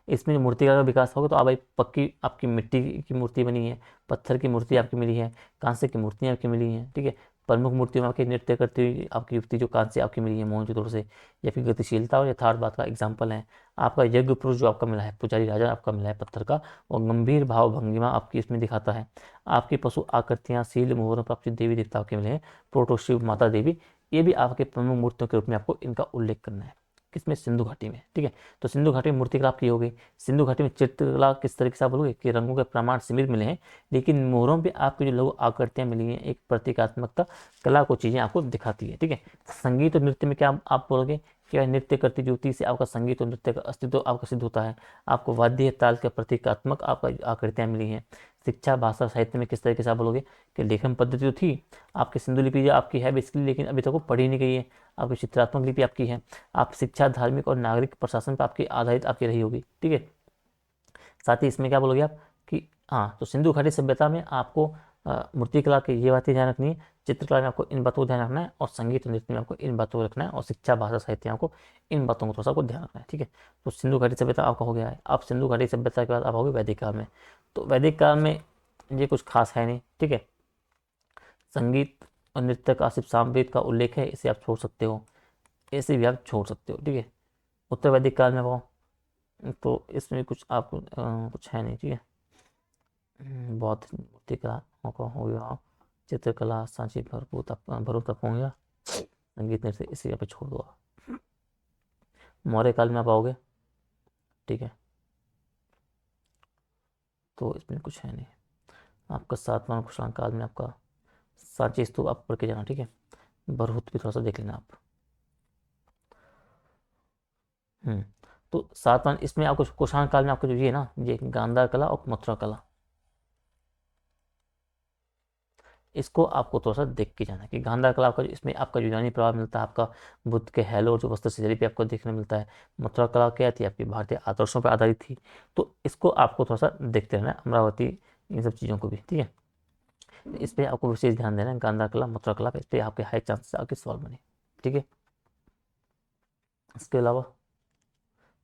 इसमें मूर्तिकला का विकास होगा तो आप भाई पक्की आपकी मिट्टी की मूर्ति बनी है, पत्थर की मूर्ति आपकी मिली है, कांसे की मूर्तियाँ आपकी मिली हैं। ठीक है, प्रमुख मूर्तियों में आपकी नृत्य करती हुई आपकी युवती जो कांसे आपकी मिली है मोहनजोदड़ो से, या फिर गतिशीलता और यथार्थवाद का एग्जाम्पल है। आपका यज्ञ पुरुष जो आपका मिला है, पुजारी राजा आपका मिला है पत्थर का, और गंभीर भाव भंगिमा आपकी इसमें दिखाता है। आपकी पशु आकृतियाँ, सील मोहरों प्राप्त देवी देवताओं के मिले हैं, प्रोटो शिव माता देवी, ये भी आपके प्रमुख मूर्तियों के रूप में आपको इनका उल्लेख करना है। किसमें? सिंधु घाटी में। ठीक है, तो सिंधु घाटी में मूर्तिकला आपकी हो गई। सिंधु घाटी में चित्रकला किस तरीके से आप बोलोगे कि रंगों के प्रमाण सीमित मिले हैं, लेकिन मोहरों पे आपकी जो लघु आकृतियां मिली हैं, एक प्रतीकात्मकता कला को चीज़ें आपको दिखाती है। ठीक है, संगीत और नृत्य में क्या आप बोलोगे कि नृत्य करती युवती से आपका संगीत और नृत्य का अस्तित्व आपका सिद्ध होता है। आपको वाद्य ताल के प्रतीकात्मक आपका आकृतियां मिली हैं। शिक्षा, भाषा, साहित्य में किस तरीके से आप बोलोगे कि लेखन पद्धति तो थी आपकी सिंधु लिपि जो आपकी है बेसिकली, लेकिन अभी तक वो पढ़ी नहीं गई है। आपकी चित्रात्मक लिपि आपकी है। आप शिक्षा, धार्मिक और नागरिक प्रशासन पर आपकी आधारित आपकी रही होगी। ठीक है, साथ ही इसमें क्या बोलोगे आप कि हाँ, तो सिंधु घाटी सभ्यता में आपको मूर्तिकला की ये बातें ध्यान रखनी है, चित्रकला में आपको इन बातों को ध्यान रखना है, और संगीत और नृत्य में आपको इन बातों को रखना है, और शिक्षा, भाषा, साहित्य आपको इन बातों को थोड़ा सा आपको ध्यान रखना है। ठीक है, तो सिंधु घाटी सभ्यता आपका हो गया है। अब सिंधु घाटी सभ्यता के बाद आप होगे वैदिक काल में। तो वैदिक काल में ये कुछ खास है नहीं। ठीक है, संगीत और नृत्य का सिर्फ सामवेद का उल्लेख है, इसे आप छोड़ सकते हो, ऐसे भी आप छोड़ सकते हो। ठीक है, उत्तर वैदिक काल में वो, तो इसमें कुछ आपको कुछ है नहीं, ठीक है। बौद्ध मूर्तिकला हो गया, चित्रकला, सांची, भरूत तप हो गया, संगीत नृत्य, इसे यहाँ पे छोड़ दो आप। मौर्य काल में आप आओगे, ठीक है, तो इसमें कुछ है नहीं। आपका सातवां कुषाण काल में आपका सांची स्तूप आप पढ़ के जाना, ठीक है। भरहुत भी थोड़ा सा देख लेना आप। हम्म तो सातवां इसमें आपको कुषाण काल में आपको जो ये ना, ये गांधार कला और मथुरा कला, इसको आपको थोड़ा सा देख के जाना कि गांधार कला आपका इसमें आपका यूनानी प्रभाव मिलता है, आपका बुद्ध के हेलो जो वस्त्र शैली पे आपको देखने मिलता है। मथुरा कला क्या थी, आपकी भारतीय आदर्शों पर आधारित थी। तो इसको आपको थोड़ा सा देखते रहना, अमरावती, इन सब चीज़ों को भी, ठीक है। तो इस पर आपको विशेष ध्यान देना है, गांधार कला, मथुरा कला पे, इस पर आपके हाई चांसेस आपके सवाल बने, ठीक है। इसके अलावा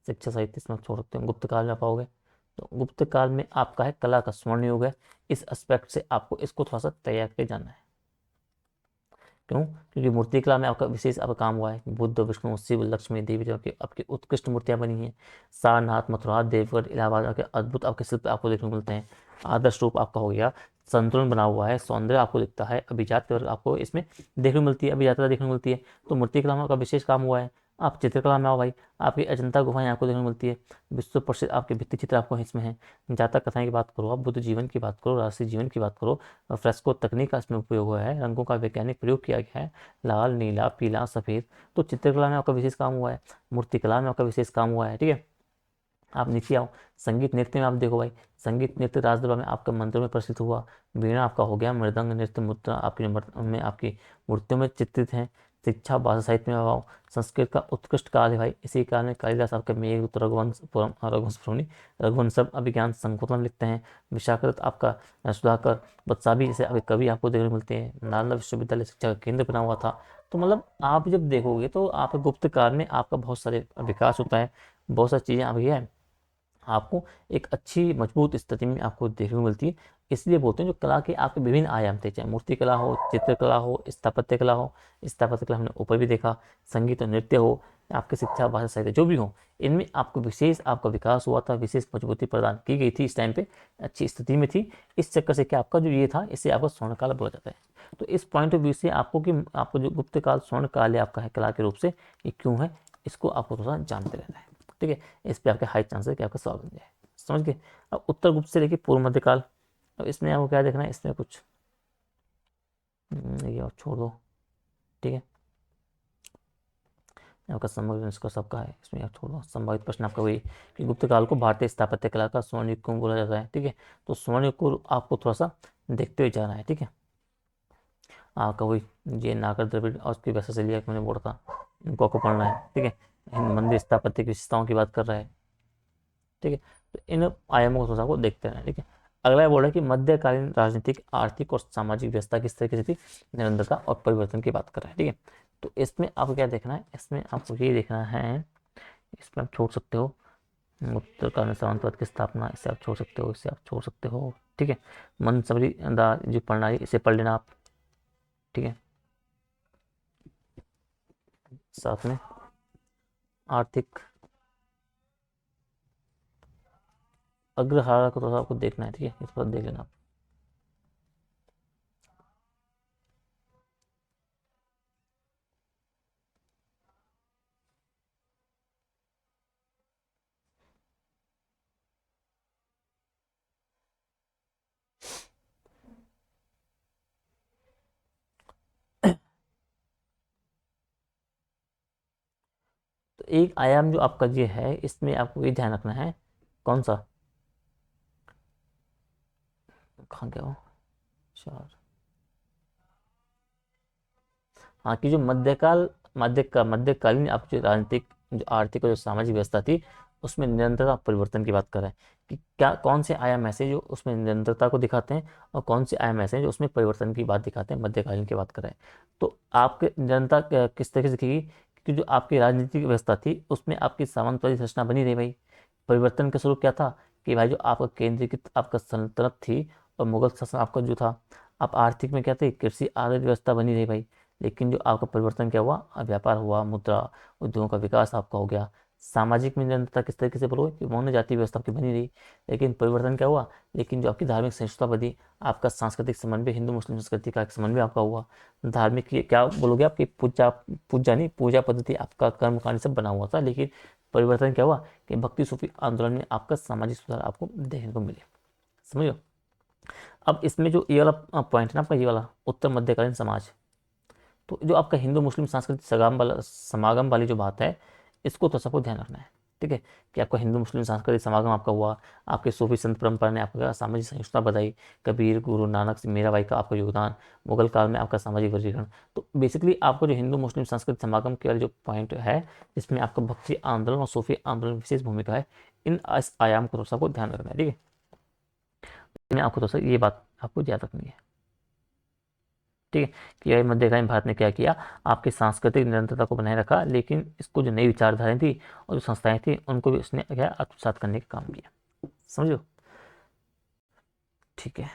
शिक्षा साहित्य इसमें आप छोड़ सकते हैं। गुप्त काल में आप आओगे, तो गुप्त काल में आपका है कला का स्वर्ण युग है। इस एस्पेक्ट से आपको इसको थोड़ा सा तैयार करके जाना है। क्यों? क्योंकि मूर्तिकला में आपका विशेष आपका काम हुआ है, बुद्ध, विष्णु, शिव, लक्ष्मी, देवी देवता की आपकी उत्कृष्ट मूर्तियां बनी हैं। सारनाथ, मथुरा, देवगढ़, इलाहाबाद आपके अद्भुत आपके शिल्प आपको देखने को मिलते हैं। आदर्श रूप आपका हो गया, संतुलन बना हुआ है, सौंदर्य आपको दिखता है, अभिजात वर्ग आपको इसमें देखने को मिलती है, अभिजातता देखने को मिलती है। तो मूर्तिकला में आपका विशेष काम हुआ है। आप चित्रकला में आओ भाई, आपकी अजंता गुफाएं आपको देखने को मिलती है, विश्व प्रसिद्ध आपके भित्ति चित्र आपको इसमें है। जातक कथाएं की बात करो, आप बुद्ध जीवन की बात करो, राष्ट्रीय जीवन की बात करो, फ्रेस्को तकनीक का इसमें उपयोग हुआ है, रंगों का वैज्ञानिक प्रयोग किया गया है, लाल, नीला, पीला, सफ़ेद। तो चित्रकला में आपका विशेष काम हुआ है, मूर्तिकला में आपका विशेष काम हुआ है, ठीक है। आप नीचे आओ, संगीत नृत्य में आप देखो भाई, संगीत नृत्य राजदरबार में आपका मंदिरों में प्रसिद्ध हुआ। वीणा आपका हो गया, मृदंग नृत्य मुद्रा आपकी में आपकी मूर्तियों में चित्रित हैं। शिक्षा भाषा साहित्य में आओ, संस्कृत का उत्कृष्ट काल है भाई, इसी काल में कालिदास आपके मेघदूत, रघुवंश रघुवंश पुरनी, रघुवंशम, अभिज्ञान संकुतम लिखते हैं। विशाखदत्त आपका सुधाकर, वत्सावी जैसे आपके कवि आपको देखने को मिलते हैं। नालंदा विश्वविद्यालय शिक्षा का केंद्र बना हुआ था। तो मतलब आप जब देखोगे तो आप गुप्त काल में आपका बहुत सारे विकास होता है, बहुत सारी चीज़ें आपकी है, आपको एक अच्छी मजबूत स्थिति में आपको देखने को मिलती है। इसलिए बोलते हैं जो कला के आपके विभिन्न आयाम थे, चाहे मूर्ति कला हो, चित्रकला हो, स्थापत्य कला हो। स्थापत्य कला हमने ऊपर भी देखा, संगीत और नृत्य हो, आपके शिक्षा भाषा साहित्य जो भी हो, इनमें आपको विशेष आपका विकास हुआ था, विशेष मजबूती प्रदान की गई थी, इस टाइम पे अच्छी स्थिति में थी। इस चक्कर से क्या आपका जो ये था, इससे आपका स्वर्णकाल बोला जाता है। तो इस पॉइंट ऑफ व्यू से आपको कि आपको जो गुप्त काल स्वर्ण काल है आपका है कला के रूप से, ये क्यों है, इसको आपको थोड़ा जानते रहना है, ठीक है। इस पे आपके हाई चांसेस है कि आपका सवाल बन जाए, समझ गए। अब उत्तर गुप्त से लेके पूर्व मध्यकाल, अब इसमें आपको क्या देखना है, इसमें कुछ ये आप छोड़ दो, ठीक है। आपका समग्र इसका सबका है, इसमें आप छोड़ दो। संभावित प्रश्न आपका वही कि गुप्त काल को भारतीय स्थापत्य कला का स्वर्ण युग क्यों बोला जाता है, ठीक है। तो स्वर्ण युग को आपको थोड़ा सा देखते हुए जाना है, ठीक है। आपका वही ये नागर द्रविड़ और उसकी वैसा से लिया मैंने बोला था, इनको आपको पढ़ना है, ठीक है। हिंद मंदिर स्थापत्य की विशेषताओं की बात कर रहा है, ठीक है। तो इन आयामों को थोड़ा सा देखते रहना, ठीक है। अगला बोल रहा है कि मध्यकालीन राजनीतिक, आर्थिक और सामाजिक व्यवस्था किस तरीके से थी, निरंतरता और परिवर्तन की बात कर रहा है, ठीक है। तो इसमें आपको क्या देखना है, इसमें आपको ये देखना है, इसमें आप छोड़ सकते हो उत्तरकालीन सामंतवाद की स्थापना, इसे आप छोड़ सकते हो, इसे आप छोड़ सकते हो, ठीक है। मनसबरी दा जो प्रणाली, इसे पढ़ लेना आप, ठीक है। साथ में आर्थिक अग्रहारा को थोड़ा आपको देखना है, ठीक है, इस पर देख लेना आप। तो एक आयाम जो आपका ये है, इसमें आपको ये ध्यान रखना है, कौन सा, कहाँ गया वो, चार, हाँ, कि जो मध्यकालीन आप जो राजनीतिक, जो आर्थिक और जो सामाजिक व्यवस्था थी, उसमें निरंतरता परिवर्तन की बात कर रहे हैं कि क्या कौन से आयाम ऐसे जो उसमें निरंतरता को दिखाते हैं और कौन से आयाम ऐसे हैं जो उसमें परिवर्तन की बात दिखाते हैं, मध्यकालीन की बात कर रहे हैं। तो आपके निरंतरता किस तरह से दिखेगी कि जो आपकी राजनीतिक व्यवस्था थी उसमें आपकी सामंतवादी संरचना बनी रही भाई। परिवर्तन का स्वरूप क्या था कि भाई जो आपका केंद्रीकृत आपका सल्तनत थी और मुगल शासन आपका जो था, आप आर्थिक में क्या थे, कृषि आधारित व्यवस्था बनी रही भाई। लेकिन जो आपका परिवर्तन क्या हुआ, व्यापार हुआ, मुद्रा, उद्योगों का विकास आपका हो गया, सामाजिक में निरंतरता किस तरीके से बोलोगे कि मौन जाति व्यवस्था आपकी बनी रही, लेकिन परिवर्तन क्या हुआ, लेकिन जो आपकी धार्मिक सहिष्णुता बनी, आपका सांस्कृतिक समन्वय, हिंदू मुस्लिम संस्कृति का एक समन्वय आपका हुआ, धार्मिक क्या बोलोगे, आपकी पूजा नहीं, पूजा पद्धति, आपका कर्मकांड सब बना हुआ था, लेकिन परिवर्तन क्या हुआ कि भक्ति सूफी आंदोलन में आपका सामाजिक सुधार आपको देखने को मिले। समझो। अब इसमें जो ये वाला पॉइंट है ना आपका, ये वाला उत्तर मध्यकालीन समाज, तो जो आपका हिंदू मुस्लिम सांस्कृतिक समागम वाली जो बात है, इसको तो सबको ध्यान रखना है। ठीक है, कि आपका हिंदू मुस्लिम सांस्कृतिक समागम आपका हुआ, आपके सूफी संत परंपरा ने आपका सामाजिक सहिष्णुता बताई, कबीर, गुरु नानक, मीराबाई का आपका योगदान, मुगल काल में आपका सामाजिक वर्गीकरण। तो बेसिकली आपको जो हिंदू मुस्लिम सांस्कृतिक समागम के वाले जो पॉइंट है, इसमें आपका भक्ति आंदोलन और सूफी आंदोलन की विशेष भूमिका है, इन इस आयाम को थोड़ा सा आपको ध्यान रखना है। ठीक है, इसमें आपको थोड़ा सा ये बात आपको याद रखनी है। ठीक है, कि यह मध्यकालीन भारत ने क्या किया, आपकी सांस्कृतिक निरंतरता को बनाए रखा, लेकिन इसको जो नई विचारधाराएं थी और जो संस्थाएं थी, उनको भी इसने क्या आत्मसात करने का काम किया। समझो। ठीक है,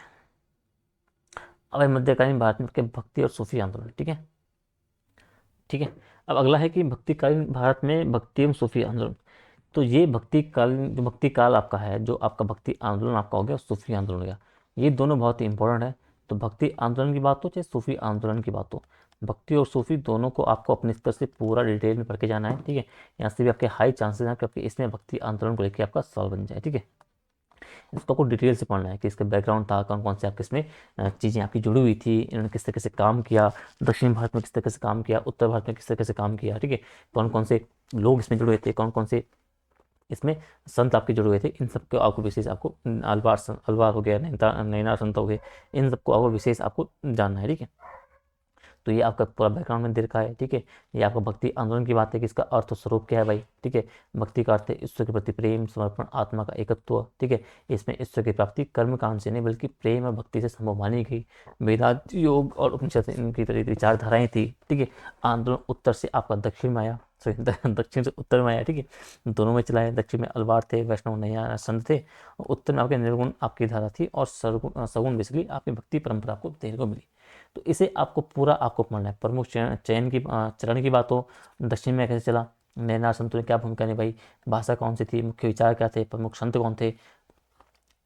अब है मध्यकालीन भारत में के भक्ति और सूफी आंदोलन। ठीक है, ठीक है। अब अगला है कि भक्तिकालीन भारत में भक्ति एवं सूफी आंदोलन। तो ये भक्ति काल, जो भक्ति काल आपका है, जो आपका भक्ति आंदोलन आपका हो गया, सूफी आंदोलन हो गया, ये दोनों बहुत ही इंपॉर्टेंट है। तो भक्ति आंदोलन की बात हो चाहे सूफी आंदोलन की बात हो, भक्ति और सूफी दोनों को आपको अपने स्तर से पूरा डिटेल में पढ़ के जाना है। ठीक है, यहाँ से भी आपके हाई चांसेस हैं कि आपके इसमें भक्ति आंदोलन को लेकर आपका सवाल बन जाए। ठीक है, इसको आपको डिटेल से पढ़ना है कि इसका बैकग्राउंड था, कौन कौन से आपके इसमें चीज़ें आपकी जुड़ी हुई थी, इन्होंने किस तरीके से काम किया, दक्षिण भारत में किस तरीके से काम किया, उत्तर भारत में किस तरीके से काम किया। ठीक है, कौन कौन से लोग इसमें जुड़े हुए थे, कौन कौन से इसमें संत आपके जुड़े हुए थे, इन सबको आपको विशेष आपको अलवार हो गया, नैना संत हो गए, इन सबको आपको विशेष आपको जानना है। ठीक है, तो ये आपका पूरा बैकग्राउंड में दे रखा है। ठीक है, ये आपका भक्ति आंदोलन की बात है कि इसका अर्थ और स्वरूप क्या है भाई। ठीक है, भक्ति का अर्थ है ईश्वर के प्रति प्रेम, समर्पण, आत्मा का एकत्व। ठीक है, इसमें ईश्वर की प्राप्ति कर्म कांड से नहीं बल्कि प्रेम और भक्ति से संभव मानी गई। वेदांत, योग और उपनिषद इनकी तरह विचारधाराएं थी। ठीक है, आंदोलन उत्तर से आपका दक्षिण में आया, दक्षिण से उत्तर में आया। ठीक है, दोनों में चलाए, दक्षिण में अलवार थे, वैष्णव नैया संत थे, और उत्तर में आपके निर्गुण आपकी धारा थी, और सगुण बेसिकली आपकी भक्ति परंपरा आपको देखने को मिली। तो इसे आपको पूरा आपको पढ़ना है। प्रमुख चयन की चरण की बात हो, दक्षिण में कैसे चला, नैना संतों ने क्या भूमिका निभाई, भाषा कौन सी थी, मुख्य विचार क्या थे, प्रमुख संत कौन थे,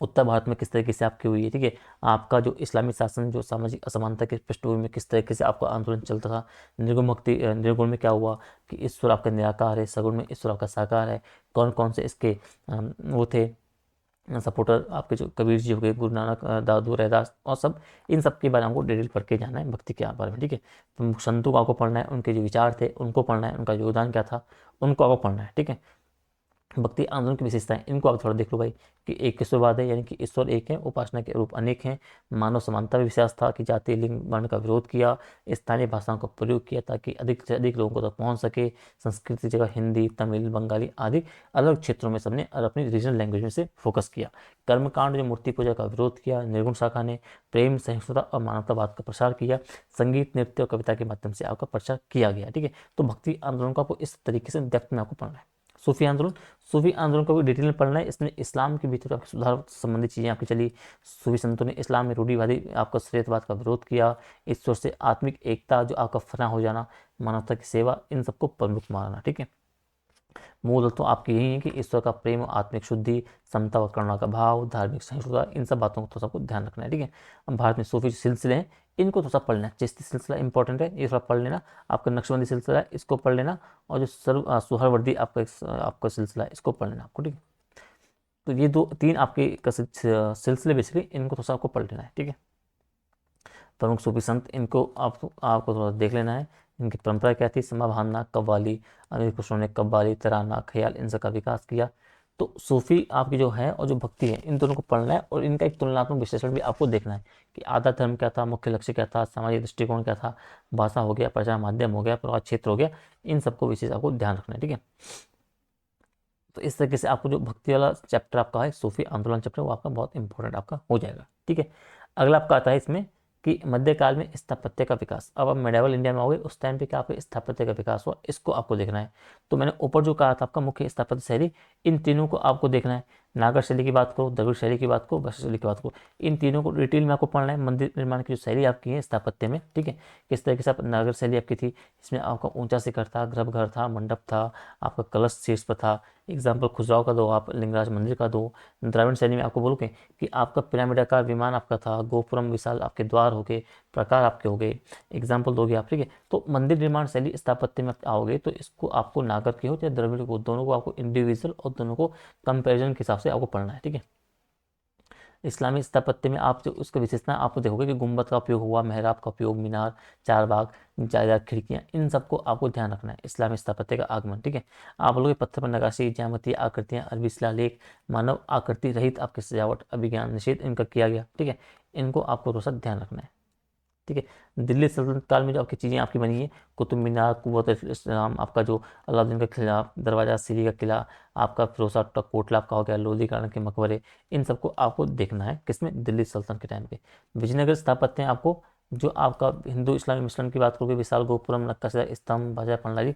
उत्तर भारत में किस तरीके से आपकी हुई है। ठीक है, आपका जो इस्लामी शासन, जो सामाजिक असमानता के पृष्ठभूमि में किस तरीके से आपका आंदोलन चलता था, निर्गुण में क्या हुआ कि ईश्वर आपका निराकार है, सगुण में ईश्वर आपका साकार है, कौन कौन से इसके वो थे सपोर्टर आपके, जो कबीर जी हो गए, गुरु नानक, दादू, रैदास, और सब, इन सब के बारे में आपको डिटेल पढ़ के जाना है भक्ति के बारे में। ठीक है, तो संतों को आपको पढ़ना है, उनके जो विचार थे उनको पढ़ना है, उनका योगदान क्या था उनको आपको पढ़ना है। ठीक है, भक्ति आंदोलन की विशेषताएं, इनको आप थोड़ा देख लो भाई, कि एक ईश्वरवाद है, यानी कि ईश्वर एक है, उपासना के रूप अनेक हैं, मानव समानता में विश्वास था, कि जाति लिंग वर्ण का विरोध किया, स्थानीय भाषाओं का प्रयोग किया ताकि अधिक से अधिक लोगों को तक पहुंच सके, संस्कृत की जगह हिंदी, तमिल, बंगाली आदि अलग क्षेत्रों में सबने अपनी रीजनल लैंग्वेज में से फोकस किया। कर्मकांड, जो मूर्ति पूजा का विरोध किया, निर्गुण शाखा ने प्रेम, सहिष्णुता और मानवतावाद का प्रसार किया, संगीत, नृत्य और कविता के माध्यम से आपका प्रचार किया गया। ठीक है, तो भक्ति आंदोलन को आपको इस तरीके से डेप्थ में आपको पढ़ना है। सूफी आंदोलन, सूफी आंदोलन को भी डिटेल में पढ़ना है। इसमें इस्लाम के भीतर आपके सुधार संबंधी चीज़ें आपकी चली, सूफी संतों ने इस्लाम में रूढ़िवादी आपका शरीयतवाद का विरोध किया, ईश्वर से आत्मिक एकता, जो आपका फना हो जाना, मानवता की सेवा, इन सबको प्रमुख मानना। ठीक है, मूल तो आपकी यही है कि ईश्वर का प्रेम, आत्मिक शुद्धि, समता और करुणा का भाव, धार्मिक सहिष्णुता, इन सब बातों को तो सबको ध्यान रखना है। ठीक है, अब भारत में सूफी सिलसिले हैं, इनको तो सब पढ़ लेना। चिश्ती सिलसिला इंपॉर्टेंट है, ये थोड़ा पढ़ लेना। आपका नक्शबंदी सिलसिला है, इसको पढ़ लेना। और जो सुहरावर्दी आपका सिलसिला है, इसको पढ़ लेना आपको। ठीक है, तो ये दो तीन आपके सिलसिले बेसिकली, इनको तो सबको पढ़ लेना है। ठीक है, प्रमुख सूफी संत, इनको आपको थोड़ा देख लेना है। इनकी परंपरा क्या थी, समा भावना, कव्वाली, अमीर खुसरो ने कव्वाली, तराना, ख्याल, इन सब का विकास किया। तो सूफी आपकी जो है और जो भक्ति है, इन दोनों को पढ़ना है, और इनका एक तुलनात्मक विश्लेषण भी आपको देखना है कि आधा धर्म क्या था, मुख्य लक्ष्य क्या था, सामाजिक दृष्टिकोण क्या था, भाषा हो गया, प्रचार माध्यम हो गया, प्रवाह क्षेत्र हो गया, इन सबको विशेष आपको ध्यान रखना है। ठीक है, तो इस तरीके से आपको जो भक्ति वाला चैप्टर आपका है, सूफी आंदोलन चैप्टर, वो आपका बहुत इंपॉर्टेंट आपका हो जाएगा। ठीक है, अगला आपका आता है इसमें कि मध्यकाल में स्थापत्य का विकास। अब आप मेडावल इंडिया में आओगे, उस टाइम पे क्या आपके स्थापत्य का विकास हुआ, इसको आपको देखना है। तो मैंने ऊपर जो कहा था आपका मुख्य स्थापत्य शैली, इन तीनों को आपको देखना है। नागर शैली की बात करो, द्रविड़ शैली की बात करो, वैष्णव शैली की बात करो, इन तीनों को डिटेल में आपको पढ़ना है। मंदिर निर्माण की जो शैली आपकी है स्थापत्य में, ठीक है, किस तरीके से आप नागर शैली आपकी थी, इसमें आपका ऊंचा शिखर था, गर्भगृह था, मंडप था, आपका कलश शीर्ष पर था। एग्जाम्पल खजुराहो का दो, आप लिंगराज मंदिर का दो। द्राविड़ शैली में आपको बोलोगे कि आपका पिरामिडाकार विमान आपका था, गोपुरम विशाल आपके द्वार हो गए, प्रकार आपके हो गए, एग्जाम्पल दोगे आप, ठीक है। तो मंदिर निर्माण शैली स्थापत्य में आओगे तो इसको आपको नागर के हो चाहे द्रविड़ को, दोनों को आपको इंडिविजुअल और दोनों को कंपैरिजन के हिसाब से आपको पढ़ना है, ठीक है। इस्लामी स्थापत्य में आप जो उसकी विशेषता आप देखोगे कि गुंबद का उपयोग हुआ, मेहराब का उपयोग, मीनार, चार बाग, जायदार खिड़कियाँ, इन सबको आपको ध्यान रखना है। इस्लामी स्थापत्य का आगमन, ठीक है। आप लोग पत्थर पर नक्काशी, ज्यामितीय आकृतियाँ, अरबी शिलालेख, मानव आकृति रहित आपकी सजावट, अभिज्ञान निषेध इनका किया गया, ठीक है। इनको आपको थोड़ा सा ध्यान रखना है, ठीक है। दिल्ली सल्तनत काल में जो आपकी चीज़ें आपकी बनी है, कुतुब मीनार, कुव्वत इस्लाम, आपका जो अलाउद्दीन का किला, दरवाजा सीरी का किला, आपका फिरोजशाह का कोटला आपका हो गया, लोधी गार्डन के मकबरे, इन सबको आपको देखना है किसमें, दिल्ली सल्तनत के टाइम पे। विजयनगर स्थापत्य में आपको जो आपका हिंदू इस्लामी मिश्रण की बात करोगे, विशाल गोपुरम, नक्काशीदार स्तंभ, बाजा पंडाली,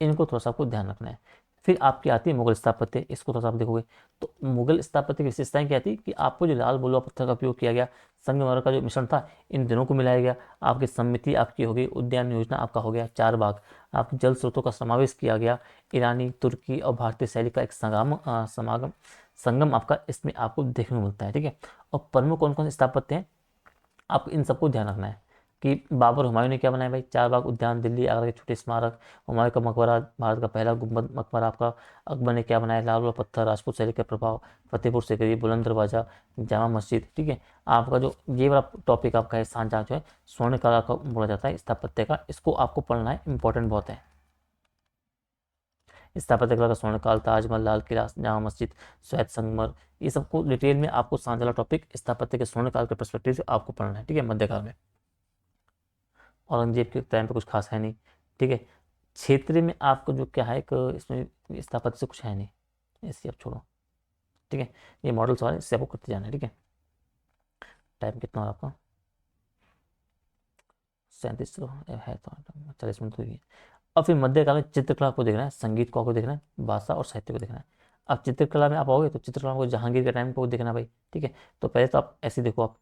इनको थोड़ा सा आपको ध्यान रखना है। फिर आपकी आती है मुगल स्थापत्य, इसको थोड़ा सा आप देखोगे तो मुगल स्थापत्य की विशेषताएं क्या थी कि आपको जो लाल बलुआ पत्थर का उपयोग किया गया, संगमरमर का जो मिश्रण था, इन दिनों को मिलाया गया। आपकी समिति आपकी हो गई, उद्यान योजना आपका हो गया, चार बाग, आपके जल स्रोतों का समावेश किया गया, ईरानी, तुर्की और भारतीय शैली का एक समागम संगम आपका इसमें आपको देखने को मिलता है, ठीक है। और प्रमुख कौन कौन से स्थापत्य हैं, आपको इन सबको ध्यान रखना है कि बाबर हुमायूं ने क्या बनाया भाई, चार बाग उद्यान, दिल्ली आगरा के छोटे स्मारक, हुमायूं का मकबरा, भारत का पहला गुंबद मकबरा आपका, अकबर ने क्या बनाया, लाल वाला पत्थर, राजपूत शैली का प्रभाव, फतेहपुर सीकरी, बुलंद दरवाजा, जामा मस्जिद, ठीक है। आपका जो ये वाला टॉपिक आपका है सांचा जो है स्वर्ण कला का बोला जाता है स्थापत्य का, इसको आपको पढ़ना है, इंपॉर्टेंट बहुत है। स्थापत्य कला का स्वर्णकाल, ताजमहल, लाल किला, जामा मस्जिद, श्वेत संगमर, ये सबको डिटेल में आपको सांझा टॉपिक स्थापत्य के स्वर्णकाल के पर्सपेक्टिव से आपको पढ़ना है, ठीक है, मध्यकाल में। औरंगजेब के टाइम पे कुछ खास है नहीं, ठीक है। क्षेत्र में आपको जो क्या है, एक इसमें स्थापत्य से कुछ है नहीं, ऐसे आप छोड़ो, ठीक है। ये मॉडल सवाल है, इससे आपको करते जाना है, ठीक है। टाइम कितना हो आपका, 37 है तो 40 मिनट हुई है। अब फिर मध्यकाल में चित्रकला को देखना है, संगीत को आपको देखना है, भाषा और साहित्य को देखना है। अब चित्रकला में आप आओगे तो चित्रकला को जहांगीर के टाइम को देखना भाई, ठीक है। तो पहले तो आप ऐसे देखो, आप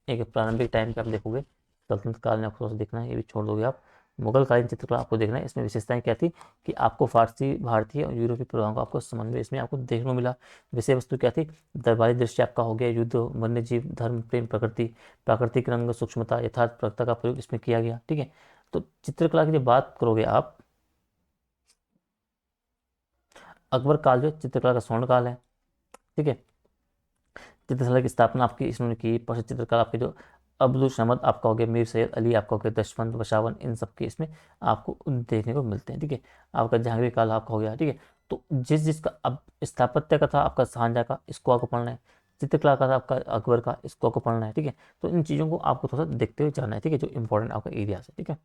एक प्रारंभिक टाइम पे आप देखोगे, सल्तनत काल में आपको थोड़ा सा देखना है, ये भी छोड़ दोगे आप। मुगल कालीन चित्रकला आपको देखना है, इसमें विशेषताएं क्या थी कि आपको फारसी, भारतीय और यूरोपीय प्रभावों का आपको समन्वय इसमें आपको देखने को मिला। विषय वस्तु क्या थी, दरबारी दृश्य आपका हो गया, युद्ध, वन्य जीव, धर्म, प्रेम, प्रकृति, प्राकृतिक रंग, सूक्ष्मता, यथार्थ प्रकृति का प्रयोग इसमें किया गया, ठीक है। तो चित्रकला की जब बात करोगे आप, अकबर काल जो चित्रकला का स्वर्ण काल है, ठीक है। चित्रकला की स्थापना आपकी इसने की, प्रसिद्ध चित्रकार आपके जो अब्दुल समद आपका हो गया, मीर सैयद अली आपका हो गया, दशवंत वशावन, इन सब के इसमें आपको देखने को मिलते हैं, ठीक है। आपका जहांगीर काल आपका हो गया, ठीक है। तो जिस जिसका अब स्थापत्य का था आपका शाहजहाँ का, इसको आपको पढ़ना है। चित्रकला का था आपका अकबर का, इसको आपको पढ़ना है, ठीक है। तो इन चीज़ों को आपको थोड़ा सा देखते हुए जाना है, ठीक है, जो इंपॉर्टेंट आपका एरिया है, ठीक है।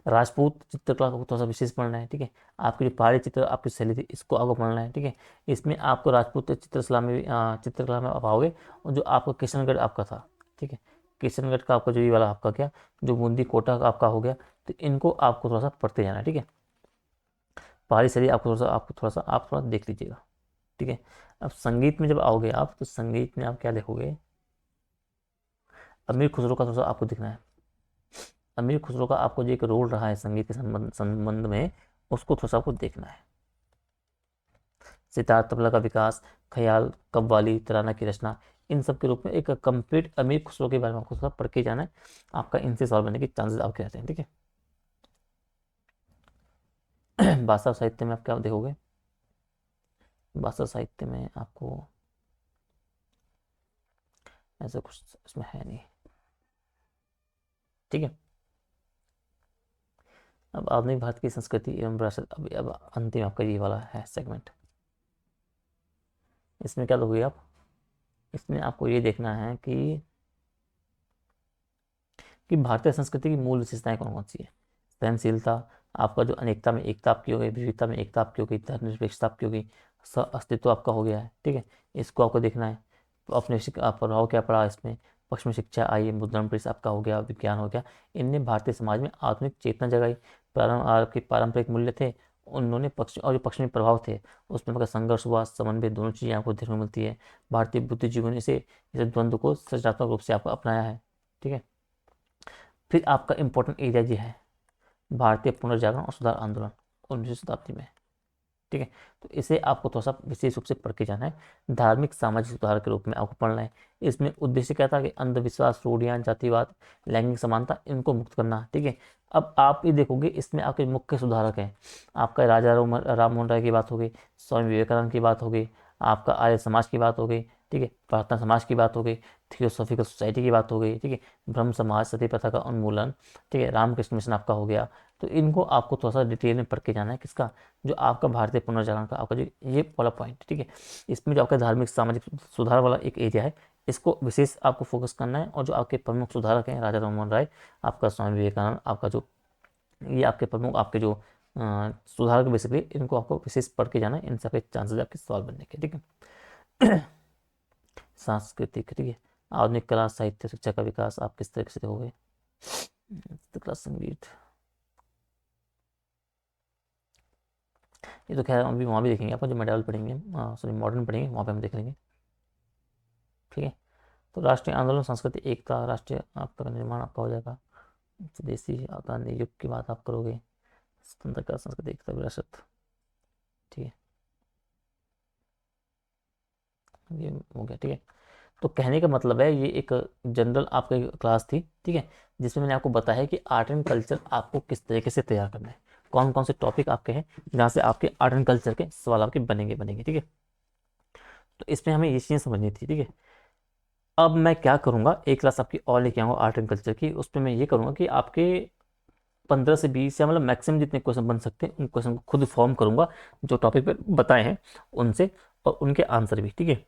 राजपूत चित्रकला को थोड़ा सा विशेष पढ़ना है, ठीक है। आपकी जो पहाड़ी चित्र आपकी शैली थी, इसको आपको पढ़ना है, ठीक है। इसमें आपको राजपूत चित्रकला में चित्रकला में आप आओगे, और जो आपका किशनगढ़ आपका था, ठीक है, किशनगढ़ का आपका जो ये वाला आपका क्या, जो बूंदी कोटा का आपका हो गया, तो इनको आपको थोड़ा सा पढ़ते जाना है, ठीक है। पहाड़ी शैली आपको थोड़ा सा आप थोड़ा देख लीजिएगा, ठीक है। अब संगीत में जब आओगे आप, तो संगीत में आप क्या देखोगे, अमीर खुसरो का थोड़ा सा आपको दिखना है। अमीर खुसरो का आपको जो एक रोल रहा है संगीत के संबंध संबंध में, उसको थोड़ा सा आपको देखना है। सितार, तबला का विकास, ख्याल, कव्वाली, तराना की रचना, इन सब के रूप में एक कंप्लीट अमीर खुसरो के बारे में आपको थोड़ा पढ़ के जाना है। आपका इनसे सवाल बनने के चांसेस आपके रहते हैं, ठीक है। भाषा और साहित्य में आप क्या देखोगे, भाषा साहित्य में आपको ऐसा कुछ इसमें है नहीं, ठीक है। अब आधुनिक भारत की संस्कृति एवं विरासत, अब अंतिम आपका ये वाला है सेगमेंट। इसमें क्या दोगे आप, इसमें आपको ये देखना है कि भारतीय संस्कृति की मूल विशेषताएं कौन कौन सी है। सहनशीलता, आपका जो अनेकता में एकता आपकी हो गई, विविधता में एकता आपकी हो गई, धर्मनिरपेक्षता आपकी हो गई, सह अस्तित्व आपका हो गया है, ठीक है। इसको आपको देखना है। तो अपने प्रभाव क्या पड़ा इसमें, पश्चिमी शिक्षा आई, मुद्रण प्रेस आपका हो गया, विज्ञान हो गया, इनने भारतीय समाज में आधुनिक चेतना जगाई। प्रारंभ आपके पारंपरिक मूल्य थे, उन्होंने पक्ष और जो पश्चिमी प्रभाव थे उसमें आपका संघर्ष हुआ, समन्वय, दोनों चीज़ें आपको देखने को मिलती है। भारतीय बुद्धिजीवियों ने इसे द्वंद्व को सृजनात्मक रूप से आपको अपनाया है। ठीक है। फिर आपका इंपॉर्टेंट एरिया जो है भारतीय पुनर्जागरण और सुधार आंदोलन 19वीं शताब्दी में। ठीक है। तो इसे आपको थोड़ा सा विशेष रूप से पढ़ के जाना है, धार्मिक सामाजिक सुधार के रूप में आपको पढ़ना है। इसमें उद्देश्य क्या था कि अंधविश्वास, रूढ़ियाँ, जातिवाद, लैंगिक समानता, इनको मुक्त करना। ठीक है। अब आप ये देखोगे इसमें आपके मुख्य सुधारक हैं, आपका राजा राम मोहन राय की बात हो गई, स्वामी विवेकानंद की बात हो गई, आपका आर्य समाज की बात हो गई। ठीक है। प्रार्थना समाज की बात हो गई, थियोसॉफिकल सोसाइटी की बात हो गई। ठीक है। ब्रह्म समाज, सती प्रथा का उन्मूलन। ठीक है। रामकृष्ण मिशन आपका हो गया। तो इनको आपको थोड़ा सा डिटेल में पढ़ के जाना है, किसका, जो आपका भारतीय पुनर्जागरण का आपका जो ये वाला पॉइंट। ठीक है। इसमें जो आपका धार्मिक सामाजिक सुधार वाला एक एरिया है, इसको विशेष आपको फोकस करना है। और जो आपके प्रमुख सुधारक हैं, राजा राममोहन राय, आपका स्वामी विवेकानंद, आपका जो ये आपके प्रमुख आपके जो सुधारक बेसिकली, इनको आपको विशेष पढ़ के जाना है। इनसे आपके चांसेस आपके सवाल बनने के। ठीक है। सांस्कृतिक। ठीक है। आधुनिक कला, साहित्य, शिक्षा का विकास आप किस तरीके से हो गए, कला, संगीत, ये तो खैर अभी वहाँ भी देखेंगे आपको, जो मेडल पढ़ेंगे, सॉरी मॉडर्न पढ़ेंगे, वहाँ पे हम देख लेंगे। ठीक है। तो राष्ट्रीय आंदोलन, संस्कृति, एकता, राष्ट्रीय आपका निर्माण आपका हो जाएगा। स्वदेशी गांधी युग की बात आप करोगे, स्वतंत्रता, संस्कृति, एकता, विरासत। ठीक है। ये हो गया। ठीक है। तो कहने का मतलब है ये एक जनरल आपकी क्लास थी। ठीक है। जिसमें मैंने आपको बताया है कि आर्ट एंड कल्चर आपको किस तरीके से तैयार करना है, कौन कौन से टॉपिक आपके हैं जहाँ से आपके आर्ट एंड कल्चर के सवाल आपके बनेंगे बनेंगे। ठीक है। तो इसमें हमें ये चीज़ें समझनी थी। ठीक है। अब मैं क्या करूँगा, एक क्लास आपकी और लेके आऊँगा आर्ट एंड कल्चर की। उसमें मैं ये करूँगा कि आपके 15 से 20 या मतलब मैक्सिमम जितने क्वेश्चन बन सकते हैं उन क्वेश्चन को खुद फॉर्म करूँगा, जो टॉपिक पे बताए हैं उनसे, और उनके आंसर भी। ठीक है।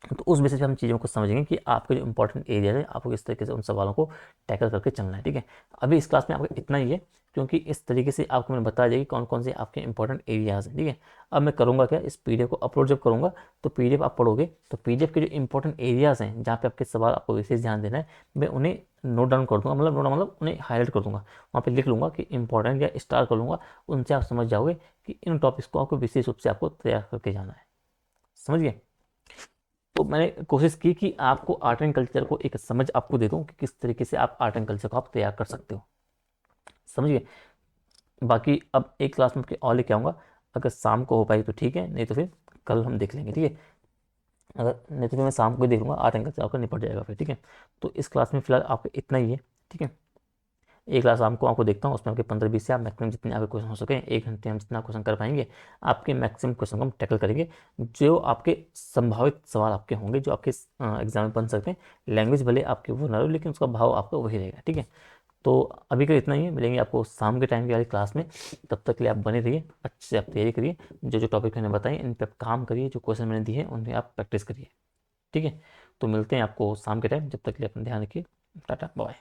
तो उस बेसिस पे हम चीज़ों को समझेंगे कि आपके जो इंपॉर्टेंट एरिया है आपको किस तरीके से उन सवालों को टैकल करके चलना है। ठीक है। अभी इस क्लास में आपको इतना ही है, क्योंकि इस तरीके से आपको मैंने बता दिया कि कौन कौन से आपके इंपॉर्टेंट एरियाज हैं। ठीक है। अब मैं करूँगा क्या, इस पीडीएफ को अपलोड जब करूँगा तो पीडीएफ आप पढ़ोगे तो पीडीएफ के जो इंपॉर्टेंट एरियाज हैं जहाँ पे आपके सवाल आपको विशेष ध्यान देना है, मैं उन्हें नोट डाउन कर दूंगा, मतलब उन्हें हाईलाइट कर दूंगा, वहाँ पे लिख लूँगा कि इंपॉर्टेंट या स्टार कर लूँगा। उनसे आप समझ जाओगे कि इन टॉपिक्स को आपको विशेष रूप से आपको तैयार करके जाना है। समझ गए। तो मैंने कोशिश की कि आपको आर्ट एंड कल्चर को एक समझ आपको दे दूं कि किस तरीके से आप आर्ट एंड कल्चर को आप तैयार कर सकते हो। समझ गए। बाकी अब एक क्लास में और लेके आऊँगा, अगर शाम को हो पाई तो ठीक है, नहीं तो फिर कल हम देख लेंगे। ठीक है। अगर नहीं तो फिर मैं शाम को ही देख लूँगा, आर्ट एंड कल्चर आपका निपट जाएगा फिर। ठीक है। तो इस क्लास में फिलहाल आपको इतना ही है। ठीक है। एक क्लास शाम को आपको देखता हूँ, उसमें आपके 15-20 से आप मैक्सिमम जितने आपके क्वेश्चन हो सके, 1 घंटे हम जितना क्वेश्चन कर पाएंगे आपके मैक्सिमम क्वेश्चन को हम टैकल करेंगे, जो आपके संभावित सवाल आपके होंगे, जो आपके एग्जाम में बन सकते हैं। लैंग्वेज भले आपके वो ना हो, लेकिन उसका भाव आपका वही रहेगा। ठीक है। तो अभी के लिए इतना ही है, मिलेंगे आपको शाम के टाइम की वाली क्लास में। तब तक के लिए आप बने रहिए, अच्छे से आप तैयारी करिए, जो जो टॉपिक मैंने बताए इन पर काम करिए, जो क्वेश्चन मैंने दिए हैं उन पर आप प्रैक्टिस करिए। ठीक है। तो मिलते हैं आपको शाम के टाइम, जब तक के लिए अपना ध्यान रखिए। Tata bye.